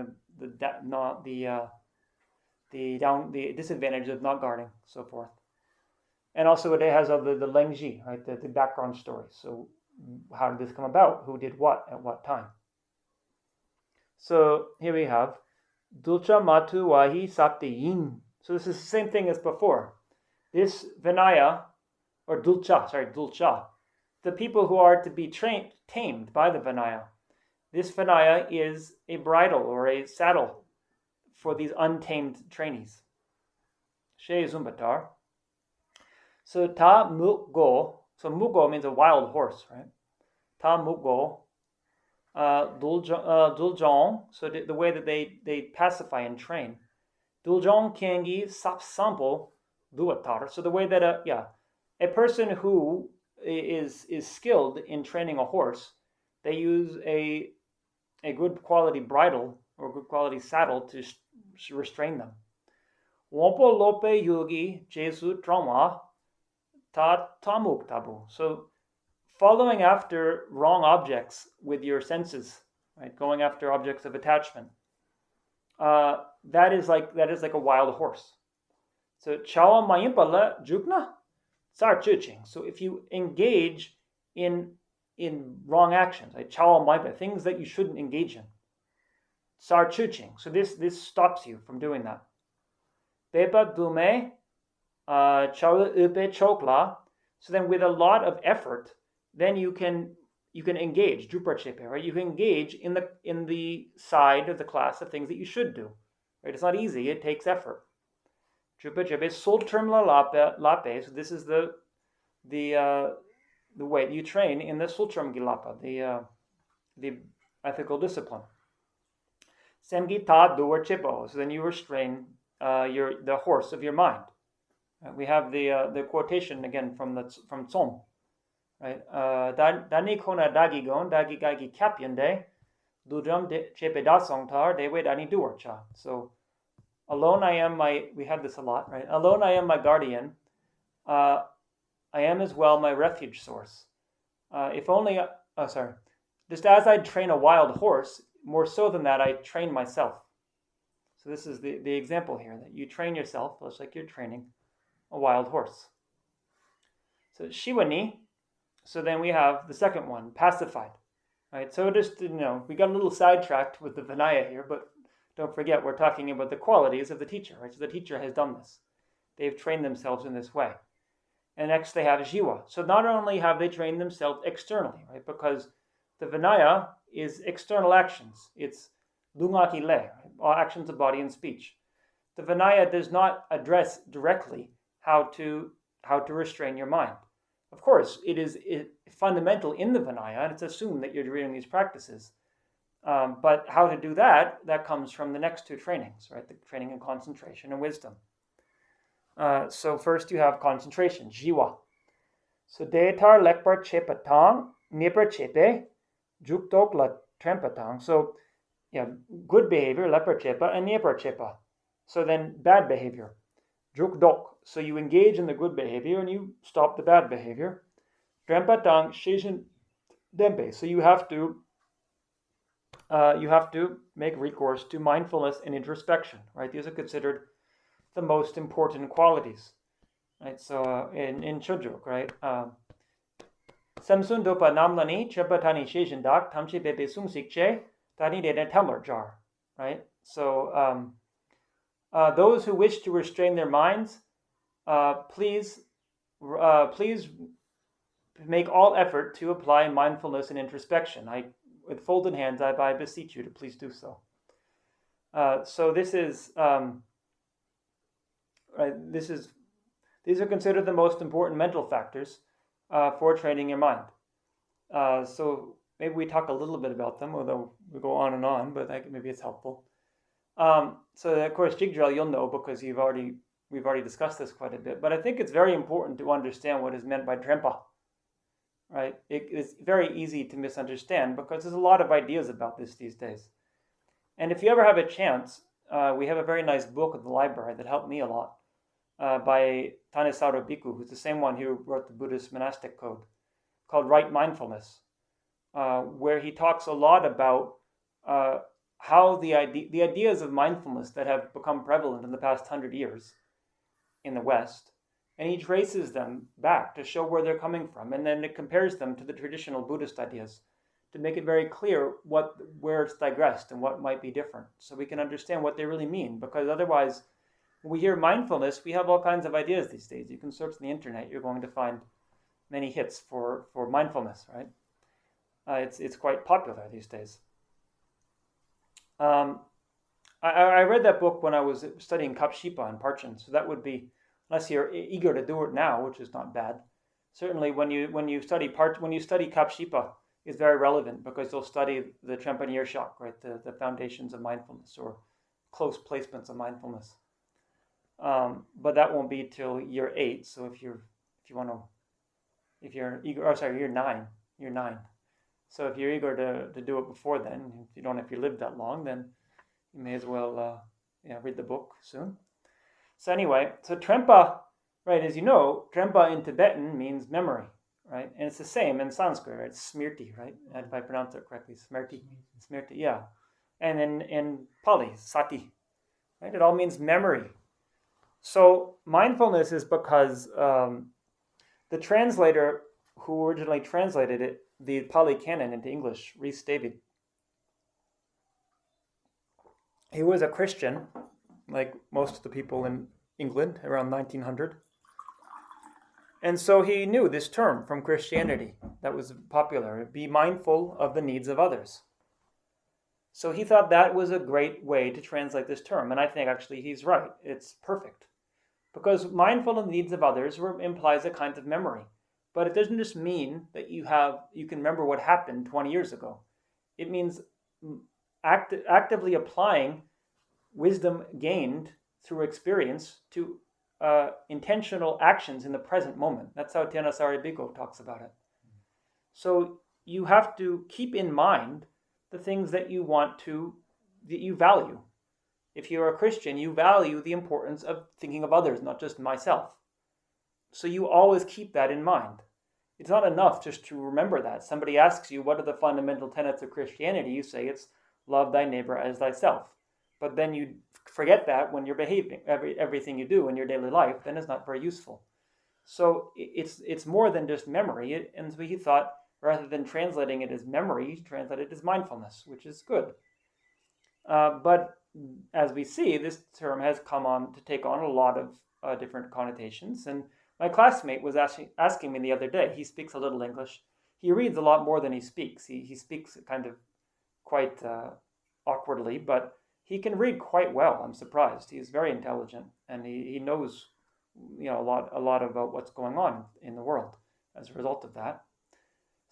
the disadvantages of not guarding, so forth. And also it has the Lengji, right? The background story. So how did this come about? Who did what at what time? So here we have Dulcha Matu Wahi Sakti Yin. So this is the same thing as before. This Vinaya, or Dulcha, the people who are to be tamed by the Vinaya. This Vinaya is a bridle or a saddle for these untamed trainees. She Zumbatar. So Ta Mukgo, so Mukgo means a wild horse, right? Ta Mukgo. Duljong, so the way that they pacify and train. Duljong Kengi Sapsampo Duatar. So the way that a person who is skilled in training a horse, they use a good quality bridle or good quality saddle to restrain them. Wompo Lope Yogi Jesu Trauma Ta Tamuk Tabu. So following after wrong objects with your senses, right? Going after objects of attachment. That is like a wild horse. So chawa mayimpala jukna sar chuching. So if you engage in wrong actions, like chawa mayimpa, things that you shouldn't engage in, sar chuching. So this stops you from doing that. Beba dume chawa upe chokla. So then with a lot of effort, then you can engage, right? You can engage in the side of the class of things that you should do. Right? It's not easy, it takes effort. Sulterm lape, so this is the way you train in the Sulterm Gilapa, the ethical discipline. Semgita duer chipo, so then you restrain the horse of your mind. We have the quotation again from Tsong. Right? Dani kona dagi gon dagi gagi kapyande dudram chepedasong tar dewe dani duarcha. So alone I am we had this a lot, right? Alone I am my guardian. I am as well my refuge source. If only just as I train a wild horse, more so than that I train myself. So this is the example here, that you train yourself just like you're training a wild horse. So Shivani. So then we have the second one, pacified. Right? So just, we got a little sidetracked with the Vinaya here, but don't forget we're talking about the qualities of the teacher. Right? So the teacher has done this. They've trained themselves in this way. And next they have Jiva. So not only have they trained themselves externally, right? Because the Vinaya is external actions. It's lungaki le, right? All actions of body and speech. The Vinaya does not address directly how to restrain your mind. Of course, it is fundamental in the Vinaya, and it's assumed that you're doing these practices. But how to do that, that comes from the next two trainings, right? The training in concentration and wisdom. So first you have concentration, jiwa. So detar lekpar chepatang, nipar chepe, juktok la trempatang. So yeah, good behavior, lepar chepa, and nipar chepa. So then bad behavior, jukdok. So you engage in the good behavior and you stop the bad behavior. Trempatang shijin dempe. So you have to make recourse to mindfulness and introspection, right? These are considered the most important qualities, right? So in Chojuk, right? Samsun dopa namlani chepatani shijin dak tamchi bebe sungsikche tani de tamar jar, right? So those who wish to restrain their minds, please make all effort to apply mindfulness and introspection. With folded hands, I beseech you to please do so. So these are considered the most important mental factors for training your mind. So maybe we talk a little bit about them, although we go on and on, but maybe it's helpful. So of course, Jigdral you'll know because we've already discussed this quite a bit. But I think it's very important to understand what is meant by Trempa. Right? It's very easy to misunderstand because there's a lot of ideas about this these days. And if you ever have a chance, we have a very nice book at the library that helped me a lot by Tanesaro Bhikkhu, who's the same one who wrote the Buddhist monastic code, called Right Mindfulness, where he talks a lot about how the ideas of mindfulness that have become prevalent in the past 100 years in the West, and he traces them back to show where they're coming from, and then it compares them to the traditional Buddhist ideas to make it very clear where it's digressed and what might be different, so we can understand what they really mean. Because otherwise, when we hear mindfulness, we have all kinds of ideas these days. You can search on the internet; you're going to find many hits for mindfulness, right? It's quite popular these days. I read that book when I was studying Kapshipa and Parchen, so that would be, unless you're eager to do it now, which is not bad. Certainly, when you study Kapshipa, it's very relevant because you'll study the Trempa Nirshak, right, the foundations of mindfulness or close placements of mindfulness. But that won't be till year 8. So if you're eager, year 9. So if you're eager to do it before then, if you live that long, then you may as well read the book soon. So anyway, so Trempa, right, as you know, Trempa in Tibetan means memory, right? And it's the same in Sanskrit, right? It's Smriti, right? If I pronounce it correctly, Smriti, yeah. And in Pali, Sati, right? It all means memory. So mindfulness is because the translator who originally translated it, the Pali Canon into English, Rhys David, he was a Christian, like most of the people in England around 1900. And so he knew this term from Christianity that was popular, be mindful of the needs of others. So he thought that was a great way to translate this term. And I think actually he's right. It's perfect. Because mindful of the needs of others implies a kind of memory. But it doesn't just mean that you can remember what happened 20 years ago. It means actively applying wisdom gained through experience to intentional actions in the present moment. That's how Tenzin Bhikkhu talks about it. So you have to keep in mind the things that you value. If you're a Christian, you value the importance of thinking of others, not just myself. So you always keep that in mind. It's not enough just to remember that. Somebody asks you, what are the fundamental tenets of Christianity? You say it's love thy neighbor as thyself. But then you forget that when you're behaving, everything you do in your daily life, then it's not very useful. So it's more than just memory. And so he thought, rather than translating it as memory, translate it as mindfulness, which is good. But as we see, this term has come on to take on a lot of different connotations. And my classmate was asking me the other day, he speaks a little English. He reads a lot more than he speaks. He speaks kind of quite awkwardly, but he can read quite well. I'm surprised. He's very intelligent, and he knows a lot about what's going on in the world as a result of that.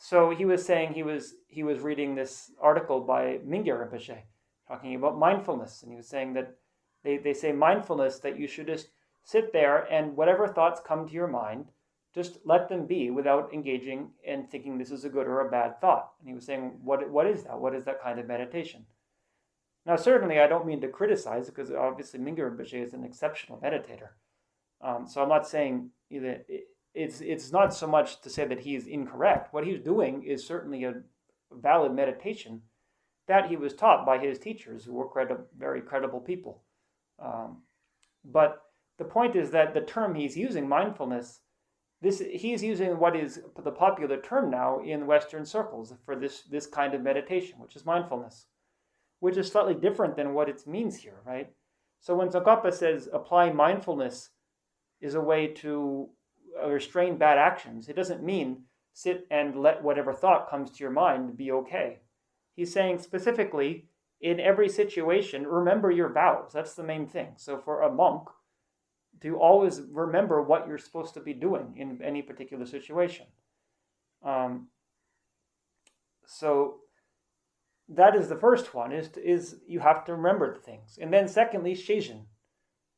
So he was saying he was reading this article by Mingyur Rinpoche talking about mindfulness, and he was saying that they say mindfulness, that you should just sit there and whatever thoughts come to your mind, just let them be without engaging and thinking this is a good or a bad thought. And he was saying, what is that? What is that kind of meditation? Now, certainly, I don't mean to criticize, because obviously Mingyur Rinpoche is an exceptional meditator. So I'm not saying that it's not so much to say that he's incorrect. What he's doing is certainly a valid meditation that he was taught by his teachers, who were very credible people. But the point is that the term he's using, mindfulness, he's using what is the popular term now in Western circles for this kind of meditation, which is mindfulness, which is slightly different than what it means here, right? So when Tsongkhapa says apply mindfulness is a way to restrain bad actions, it doesn't mean sit and let whatever thought comes to your mind be okay. He's saying specifically, in every situation, remember your vows. That's the main thing. So for a monk, to always remember what you're supposed to be doing in any particular situation. So that is the first one, is you have to remember the things. And then secondly, sheijin,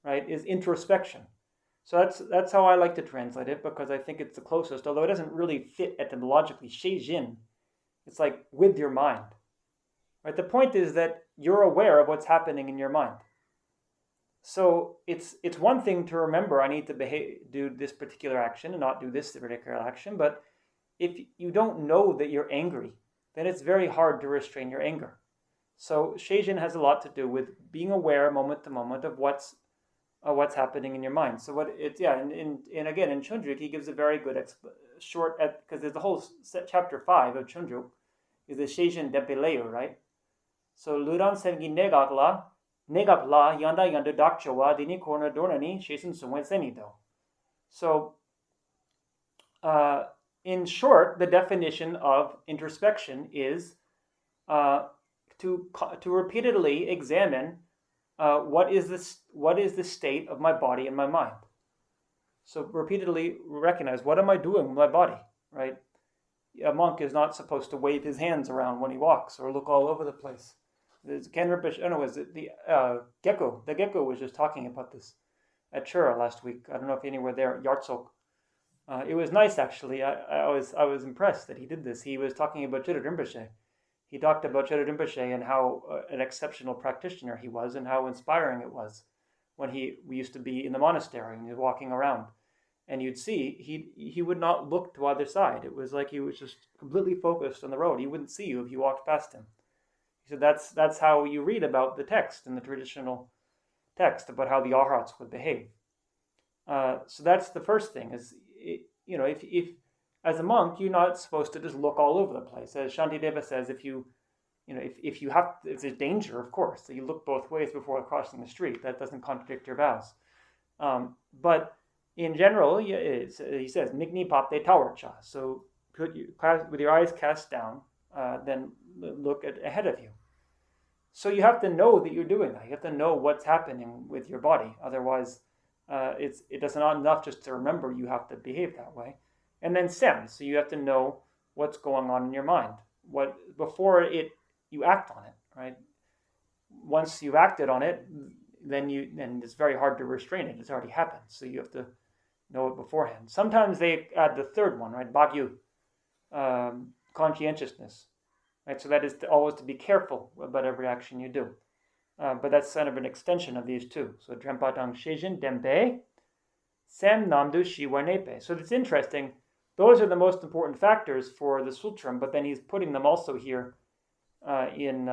right, is introspection. So that's how I like to translate it, because I think it's the closest, although it doesn't really fit etymologically. Sheijin, it's like with your mind. Right? The point is that you're aware of what's happening in your mind. So it's one thing to remember, I need to do this particular action and not do this particular action, but if you don't know that you're angry, then it's very hard to restrain your anger. So sheijin has a lot to do with being aware moment to moment of what's happening in your mind. So and again in Chunjuk he gives a very good short, because there's the whole chapter 5 of Chunjuk is the sheijin depeleu, right? So luran sengi negapla yanda dakchawa dini korna dornani shesin sungwen senido. So in short, the definition of introspection is to repeatedly examine what is the state of my body and my mind. So repeatedly recognize, what am I doing with my body, right? A monk is not supposed to wave his hands around when he walks or look all over the place. There's Gecko. The Gecko was just talking about this at Chura last week. I don't know if any were there at Yartsok. It was nice, actually. I was impressed that he did this. He was talking about Chödrön Rinpoche. He talked about Chödrön Rinpoche and how an exceptional practitioner he was, and how inspiring it was when we used to be in the monastery and he was walking around. And you'd see he would not look to either side. It was like he was just completely focused on the road. He wouldn't see you if you walked past him. He said that's how you read about the text in the traditional text about how the arhats would behave. So that's the first thing. Is if as a monk you're not supposed to just look all over the place. As Shantideva says, if there's danger, of course, so you look both ways before crossing the street. That doesn't contradict your vows. But in general, he says migni papte tawarcha. So with your eyes cast down, then look ahead of you. So you have to know that you're doing that. You have to know what's happening with your body. Otherwise, it does not enough just to remember. You have to behave that way. And then sem. So you have to know what's going on in your mind. Before you act on it, right? Once you've acted on it, then it's very hard to restrain it. It's already happened. So you have to know it beforehand. Sometimes they add the third one, right? Bagyu, conscientiousness, right? So that is always to be careful about every action you do. But that's kind of an extension of these two. So Drempatang Shejin Dembe, Sem Namdu Shiwanepe. So it's interesting. Those are the most important factors for the sutram, but then he's putting them also here in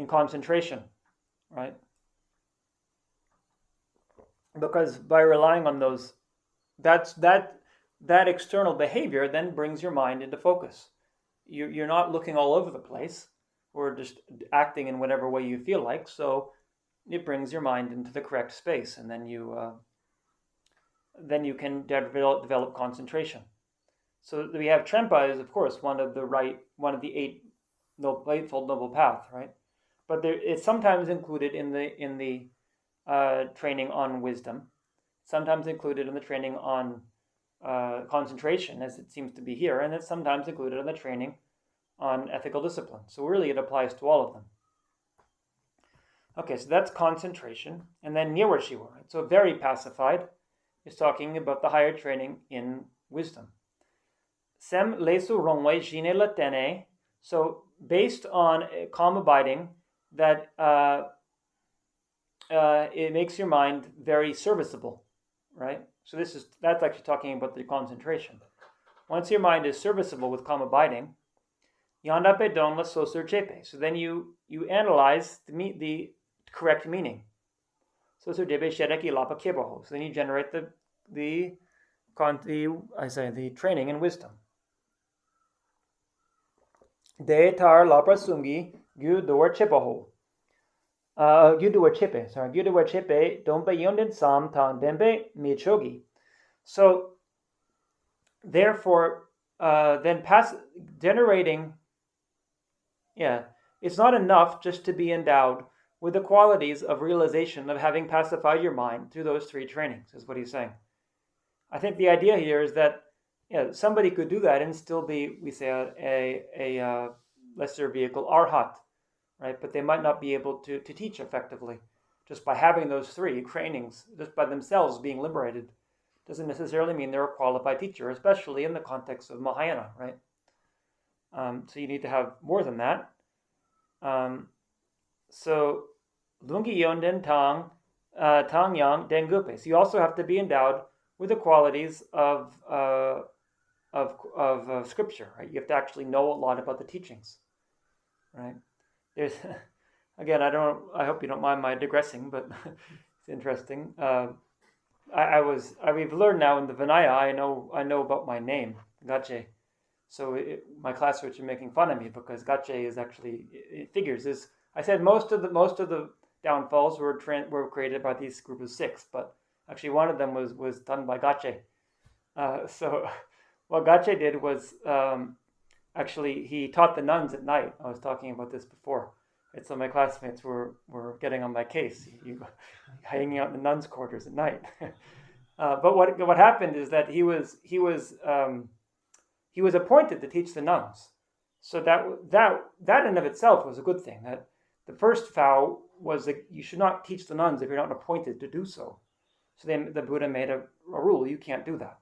concentration, right? Because by relying on those, that external behavior then brings your mind into focus. You're not looking all over the place or just acting in whatever way you feel like. So it brings your mind into the correct space, and then you can develop concentration. So we have Trempa is, of course, one of the Eightfold Noble Path, right? But it's sometimes included in the training on wisdom, sometimes included in the training on concentration, as it seems to be here, and it's sometimes included in the training on ethical discipline. So really it applies to all of them. Okay, so that's concentration. And then Nirwashiwa, right? So very pacified is talking about the higher training in wisdom. Sem lesu rongwei jine latene. So based on calm abiding, that it makes your mind very serviceable, right? So that's actually talking about the concentration. Once your mind is serviceable with calm abiding, yandape don la sosur chepe. So then you analyze the correct meaning. Sosur chepe shedeki lapa keboho. So then you generate the training in wisdom. De tar lapra sungi gu dor chepaho. Gyudua chepe dombe yonden sam tan dembe michogi. So therefore, then generating, it's not enough just to be endowed with the qualities of realization of having pacified your mind through those three trainings, is what he's saying. I think the idea here is that somebody could do that and still be, we say, a lesser vehicle arhat, right? But they might not be able to teach effectively. Just by having those three trainings, just by themselves being liberated, doesn't necessarily mean they're a qualified teacher, especially in the context of Mahayana, right? So you need to have more than that. So lungi yonden tang yang dengupe. So you also have to be endowed with the qualities of scripture, right? You have to actually know a lot about the teachings, right? There's, again, I hope you don't mind my digressing, but it's interesting. We've learned now in the Vinaya, I know about my name, Gache. So my classmates are making fun of me because Gache is actually, it figures. I said most of the downfalls were created by these group of six, but actually one of them was done by Gache. So what Gache did was actually he taught the nuns at night. I was talking about this before. And so my classmates were getting on my case, hanging out in the nuns' quarters at night. But what happened is that he was appointed to teach the nuns. So that in of itself was a good thing. That the first vow was that you should not teach the nuns if you're not appointed to do so. So then the Buddha made a rule: you can't do that.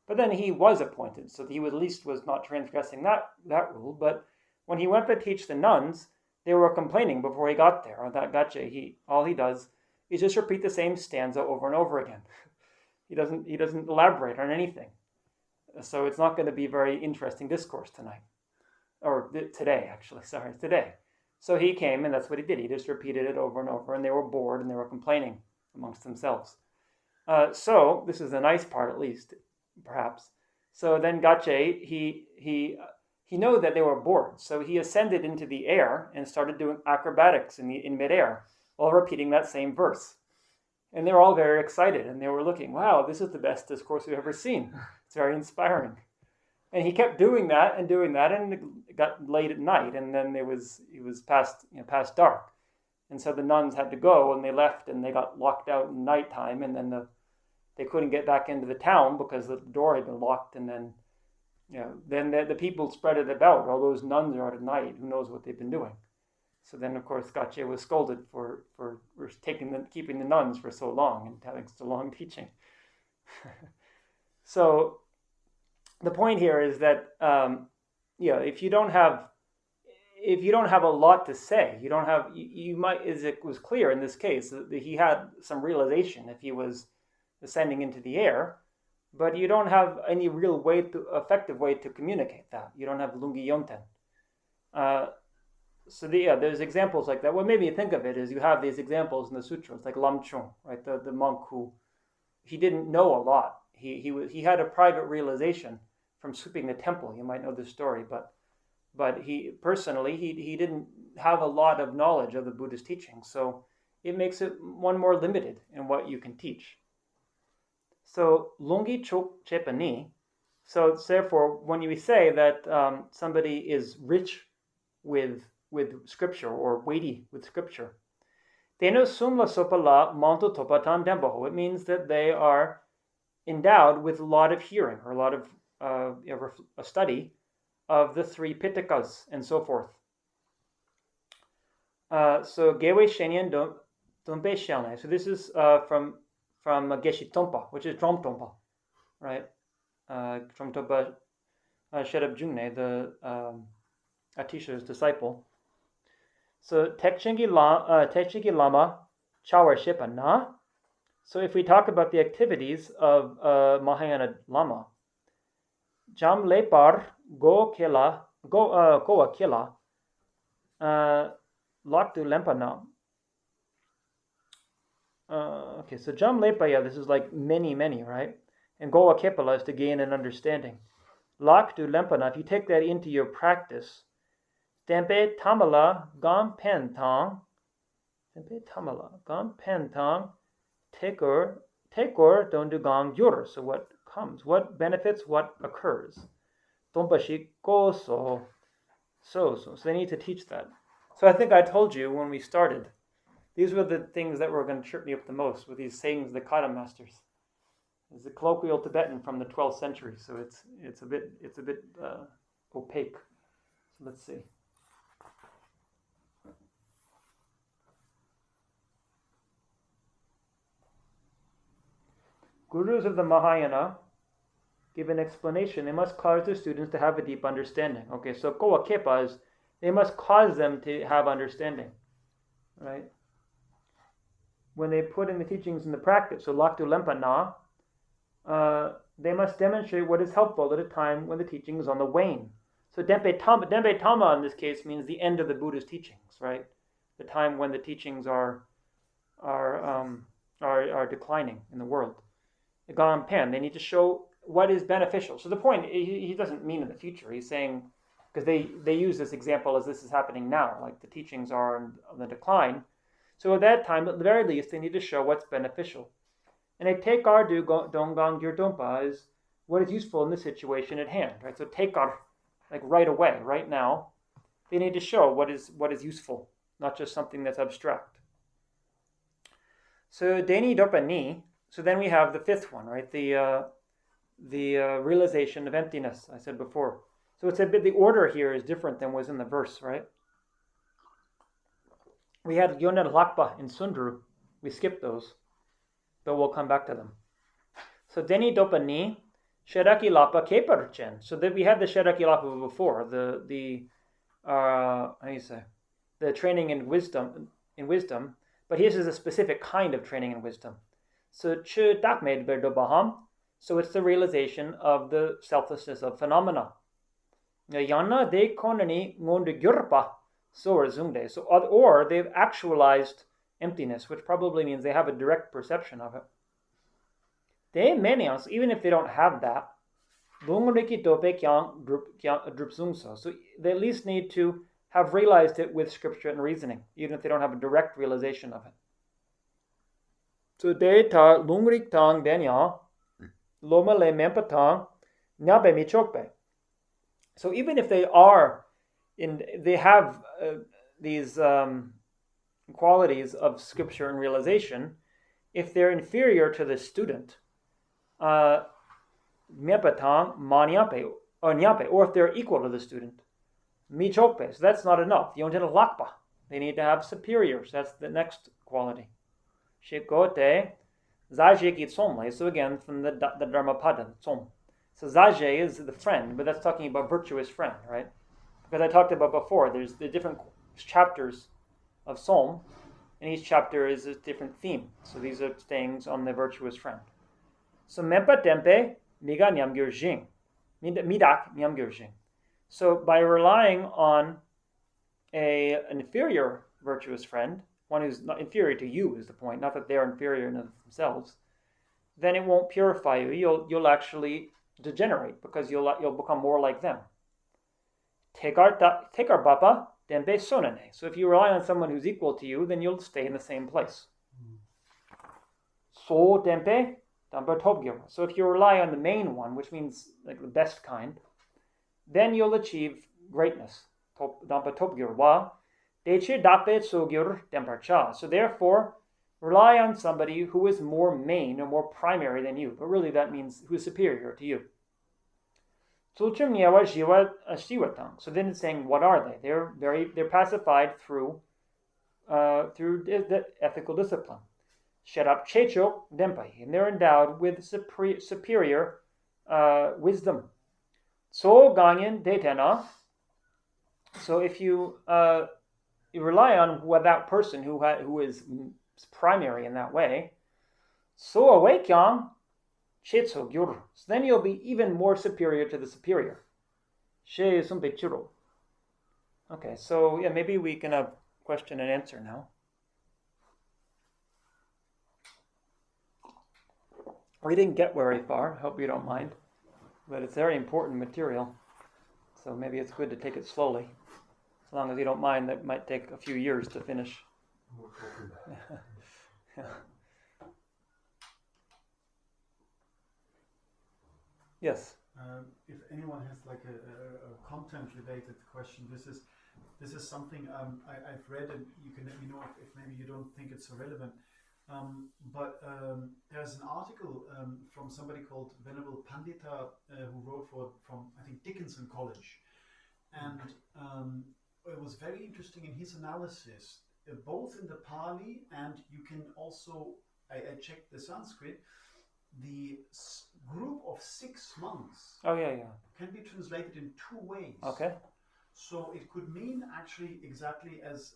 But then he was appointed, so he at least was not transgressing that rule. But when he went to teach the nuns, they were complaining before he got there. That Gache, all he does is just repeat the same stanza over and over again. He doesn't elaborate on anything. So it's not going to be very interesting discourse tonight. Or today, actually. Sorry, today. So he came, and that's what he did. He just repeated it over and over, and they were bored, and they were complaining amongst themselves. So this is the nice part, at least, perhaps. So then Gache, he knew that they were bored, so he ascended into the air and started doing acrobatics in midair while repeating that same verse. And they were all very excited, and they were looking, wow, this is the best discourse we've ever seen. It's very inspiring. And he kept doing that, and it got late at night, and then it was past dark. And so the nuns had to go, and they left, and they got locked out in nighttime, and then they couldn't get back into the town because the door had been locked, and then the people spread it about. All those nuns are out at night. Who knows what they've been doing? So then, of course, Gache was scolded for keeping the nuns for so long and having so long teaching. So the point here is that if you don't have a lot to say, you might, as it was clear in this case, that he had some realization if he was ascending into the air, but you don't have any real effective way to communicate that. You don't have lungi yonten. So there's examples like that. What made me think of it is you have these examples in the sutras, like LAM.RIM.CHEN.MO, right? The monk who he didn't know a lot. He had a private realization from sweeping the temple. You might know this story, but he personally he didn't have a lot of knowledge of the Buddhist teaching, so it makes it one more limited in what you can teach. So lungi chok chepani. So therefore, when you say that somebody is rich with scripture or weighty with scripture, teno sum la sopa la manto topatan demboho. It means that they are endowed with a lot of hearing, or a lot of a study of the 3 Pitakas and so forth. So Gewe Shenyan Dompe Shelne. So this is from Geshe Tompa, which is Drom Tompa, right? Drom Tompa Sherab Jungne, the Atisha's disciple. So Tekchengi Lama Chawar Shipa Na. So if we talk about the activities of Mahayana Lama, Jam Lepar Go Akila Laktu Lempana. Okay, so Jam Lepaya, this is like many, right? And Goa Kepala is to gain an understanding. Laktu Lempana, if you take that into your practice, Tempe Tamala Gam Pentang, Tekor Dondugang Yur. So what comes? What benefits? What occurs? Dompashik Koso. So they need to teach that. So I think I told you when we started, these were the things that were going to trip me up the most with these sayings of the Kata masters. It's a colloquial Tibetan from the 12th century, so it's a bit opaque. So let's see. Gurus of the Mahayana give an explanation. They must cause their students to have a deep understanding. Okay, so Kowa Kepa is they must cause them to have understanding, right? When they put in the teachings in the practice, so Laktu Lempa Na, they must demonstrate what is helpful at a time when the teaching is on the wane. So Dempe Tama in this case means the end of the Buddha's teachings, right? The time when the teachings are declining in the world. The Gam Pen, they need to show what is beneficial. So the point, he doesn't mean in the future. He's saying, because they use this example as this is happening now, like the teachings are on the decline. So at that time, at the very least, they need to show what's beneficial. And a tekar du dongang gyurdompa is what is useful in the situation at hand, right? So tekar, like right away, right now, they need to show what is useful, not just something that's abstract. So deni dopa ni. So then we have the 5th one, right? The realization of emptiness, I said before. So it's a bit, the order here is different than was in the verse, right? We had Yonan Lakpa in Sundru. We skipped those, but we'll come back to them. So Deni Dopani, Sheraki Lapa Keparchen. So that we had the Sheraki Lapa before, the how do you say? The training in wisdom, but his is a specific kind of training in wisdom. So Chu Dakmed Berdobaham. So it's the realization of the selflessness of phenomena. Yana de konani ngonde gyurpa so zungde. So or they've actualized emptiness, which probably means they have a direct perception of it. De menians, even if they don't have that, so they at least need to have realized it with scripture and reasoning, even if they don't have a direct realization of it. So de ta lungrik tang denya loma le mempatang nyabe michokbe. So even if they have these qualities of scripture and realization, if they're inferior to the student, mempatang manyape or nyape, or if they're equal to the student, michokbe. So that's not enough. Lakpa. They need to have superiors. That's the next quality. Shikote Zaje ki tsomle. So again, from the Dharmapada, tsom. So Zaje is the friend, but that's talking about virtuous friend, right? Because I talked about before, there's the different chapters of Som, and each chapter is a different theme. So these are things on the virtuous friend. So Mempa Tempe Miga Nyamgyur Jing. Midak Nyamgyur Jing. So by relying on an inferior virtuous friend, one who's not inferior to you is the point, not that they're inferior in themselves, then it won't purify you. You'll actually degenerate because you'll become more like them. Tekar bapa dembe sonane. So if you rely on someone who's equal to you, then you'll stay in the same place. So dembe dampa tobgyur. So if you rely on the main one, which means like the best kind, then you'll achieve greatness. Dampa tobgyur wa. So therefore, Rely on somebody who is more main or more primary than you, but really that means who is superior to you. So then it's saying, what are they? They're pacified through the ethical discipline. Sherap checho dempai, and they're endowed with superior wisdom. So ganyen detena. So if you rely on that person who is primary in that way, so awakyang chetso gyur. So then you'll be even more superior to the superior. She sumpe churo. Okay, so yeah, maybe we can have question and answer now. We didn't get very far, hope you don't mind, but it's very important material, so maybe it's good to take it slowly. As long as you don't mind, that might take a few years to finish. Yeah. Yes. If anyone has like a content-related question, this is something I've read, and you can let me know if maybe you don't think it's so relevant. But there's an article from somebody called Venerable Pandita who wrote from I think Dickinson College, and it was very interesting in his analysis, both in the Pali and you can also I checked the Sanskrit. The group of 6 monks can be translated in 2 ways. Okay. So it could mean actually exactly as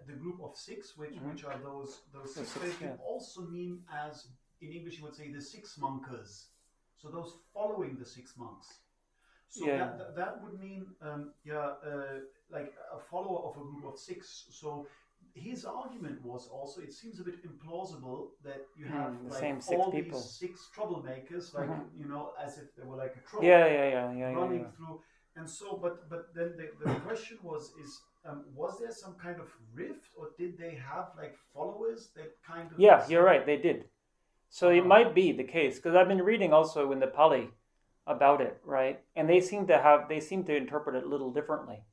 the group of 6, which are those 6. But it can also mean, as in English you would say, the 6 monkers. So those following the 6 monks. So that would mean like a follower of a group of 6. So his argument was also, it seems a bit implausible that you have the like same 6 all people. these 6 troublemakers, like as if they were like a troll running through. And so, but then the question was there some kind of rift, or did they have like followers that kind of? Yeah, you're right. They did. So it might be the case, because I've been reading also in the Pali about it, right? And they seem to interpret it a little differently,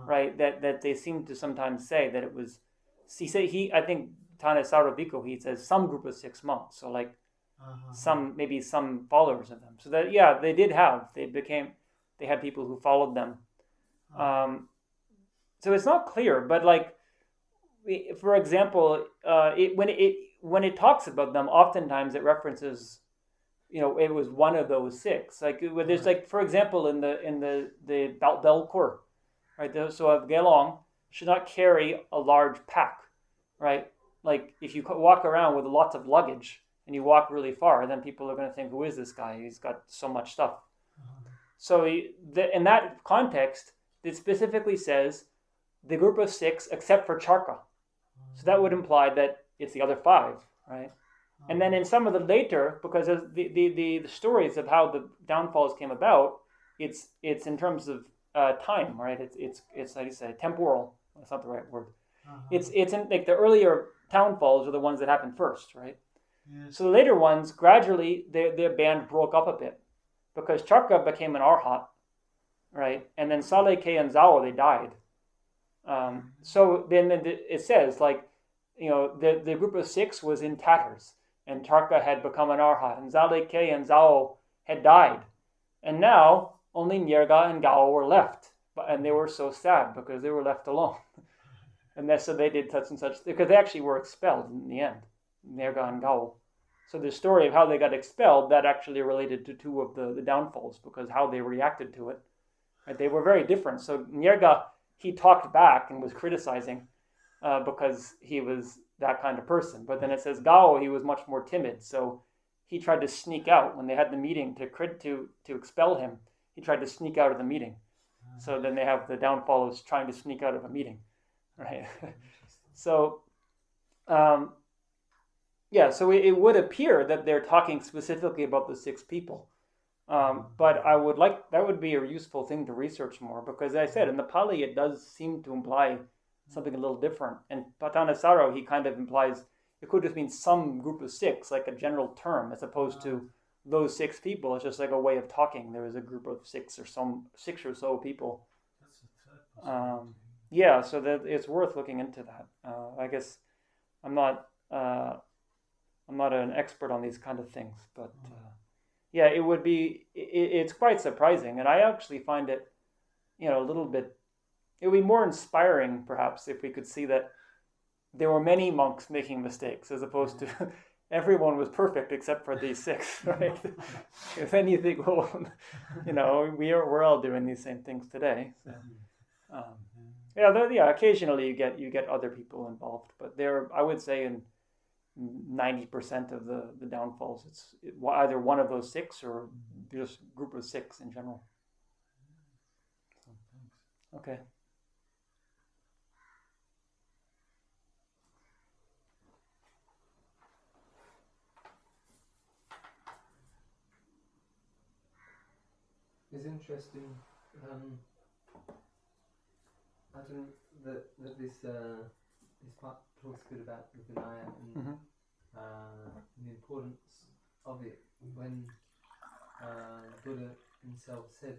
right? That they seem to sometimes say that it was. I think Tana Sarabiko, he says some group of 6 monks, so like maybe some followers of them. So that they had people who followed them. So it's not clear, but like, for example, when it talks about them, oftentimes it references, it was one of those 6. Like there's like, for example, in the Belcourt, right? So of Gelong should not carry a large pack, right? Like if you walk around with lots of luggage and you walk really far, then people are going to think, who is this guy? He's got so much stuff. So in that context, it specifically says the group of 6 except for Charka. So that would imply that it's the other 5, right? And then in some of the later, because the stories of how the downfalls came about, it's in terms of time, right? It's like you say, temporal. That's not the right word. It's in like the earlier downfalls are the ones that happened first, right? Yes. So the later ones, gradually, their band broke up a bit because Charka became an arhat, right? And then Saleh K and Zhao, they died. So then it says like, the group of 6 was in tatters, and Charka had become an arhat, and Saleh K and Zhao had died, and now only Nyerga and Gao were left, and they were so sad because they were left alone. And so they did such and such, because they actually were expelled in the end, Nyerga and Gao. So the story of how they got expelled, that actually related to 2 of the downfalls, because how they reacted to it. Right? They were very different. So Nyerga, he talked back and was criticizing because he was that kind of person. But then it says Gao, he was much more timid. So he tried to sneak out when they had the meeting to expel him. He tried to sneak out of the meeting. So then they have the downfall of trying to sneak out of a meeting, right? So, so it would appear that they're talking specifically about the 6 people. But that would be a useful thing to research more, because as I said, in the Pali, it does seem to imply something a little different. And Patanasaro, he kind of implies it could just mean some group of 6, like a general term, as opposed to those 6 people. It's just like a way of talking. There was a group of 6 or so people. That's a third possibility. So that it's worth looking into that. I guess I'm not an expert on these kind of things, but yeah, it would be. It's quite surprising, and I actually find it, a little bit. It would be more inspiring, perhaps, if we could see that there were many monks making mistakes, as opposed to everyone was perfect except for these 6, right? If then you think, well, we're all doing these same things today. So, occasionally you get other people involved, but I would say in 90% of the downfalls, it's either one of those 6 or just a group of 6 in general. So, okay. It's interesting. I don't that this part talks a bit about the Vinaya and the importance of it. When Buddha himself said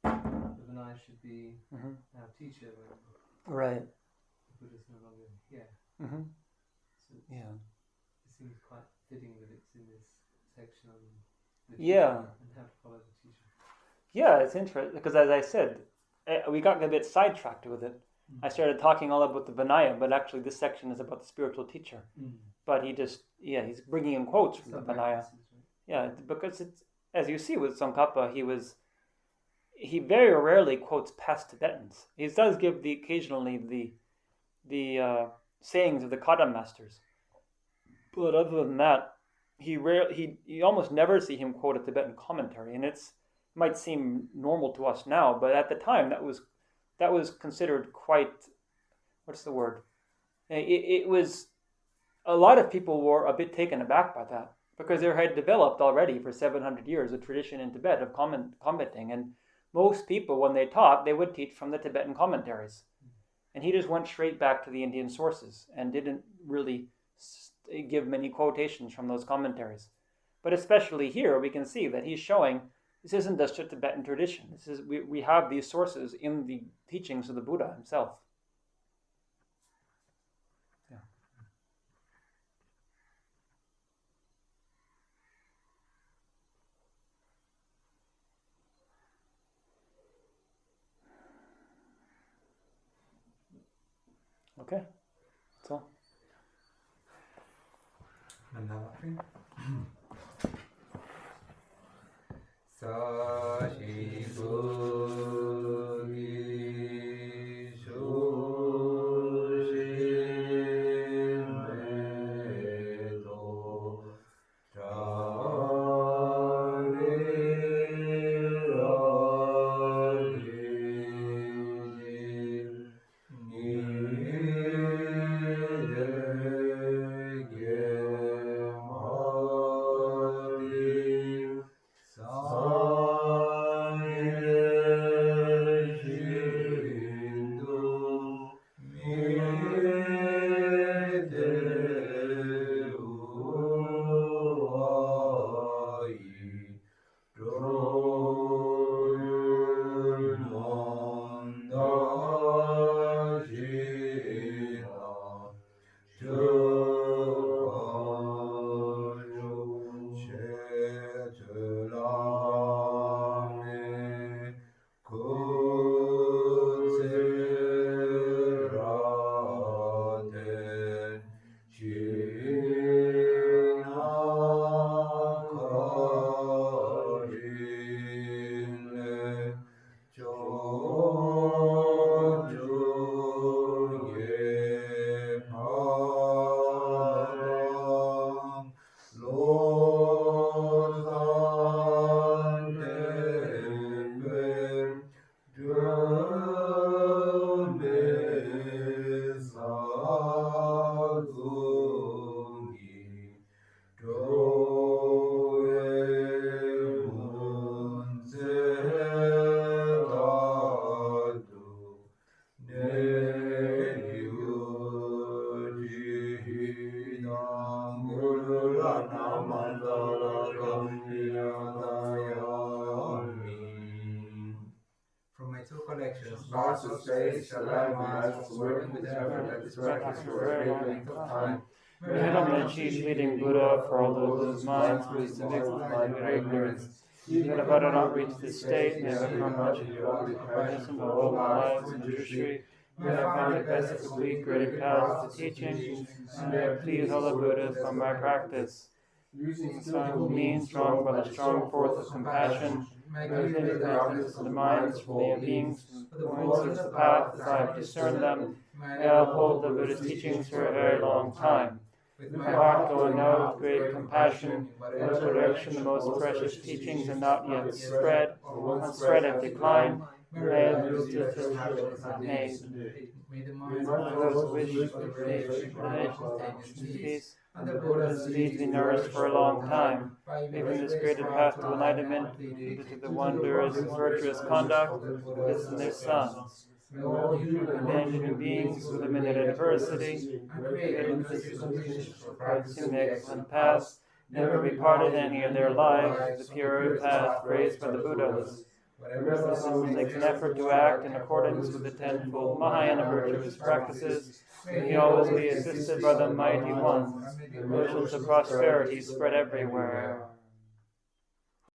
that the Vinaya should be our teacher when Right. Buddha's no longer here. So Yeah. It seems quite fitting that it's in this section on the Yeah. and how to follow the teacher. Yeah, it's interesting because, as I said, we got a bit sidetracked with it. I started talking all about the Vinaya, but actually this section is about the spiritual teacher. But he's bringing in quotes from the Vinaya. Right? Yeah, because it's, as you see with Tsongkhapa, he very rarely quotes past Tibetans. He does give occasionally the sayings of the Kata masters, but other than that, you almost never see him quote a Tibetan commentary, and it might seem normal to us now, but at the time that was considered quite, what's the word? It was, a lot of people were a bit taken aback by that, because there had developed already for 700 years a tradition in Tibet of commenting, and most people, when they taught, they would teach from the Tibetan commentaries. And he just went straight back to the Indian sources and didn't really give many quotations from those commentaries. But especially here, we can see that he's showing this isn't just a Tibetan tradition. We have these sources in the teachings of the Buddha himself. Yeah. Okay. That's all. From my two collections, Mars' Space shall live and rise to work with effort that is worthless for a great length of time. May Gelong, the chief leading Buddha for all those whose minds recently blind to ignorance, that if I do not reach this state, may I become much innocent of all lives and history. May I find it best to complete great paths to teaching, and may I please all the Buddhas by my practice. Using skillful means drawn by the strong force of compassion, may I clear the darkness of the minds from the beings who points the path as I have discerned them. May I uphold the Buddha's teachings for a very long time. With my heart going out with great compassion, in the direction the most precious teachings are not yet spread, or once spread have declined, may I lose just as happiness have made. May the May minds those wish for peace, and the Buddha's deeds be nourished for a long time. Even this graded path to enlightenment, due to the wondrous and virtuous conduct of the Buddhas and their sons. May all human beings who live in adversity and create conditions for practicing the excellent paths never be parted any of their lives, the pure path raised by the Buddhas. Whenever someone makes an effort to act in accordance with the tenfold Mahayana virtuous practices, may he always be assisted by the Mighty One. Oceans of prosperity spread everywhere.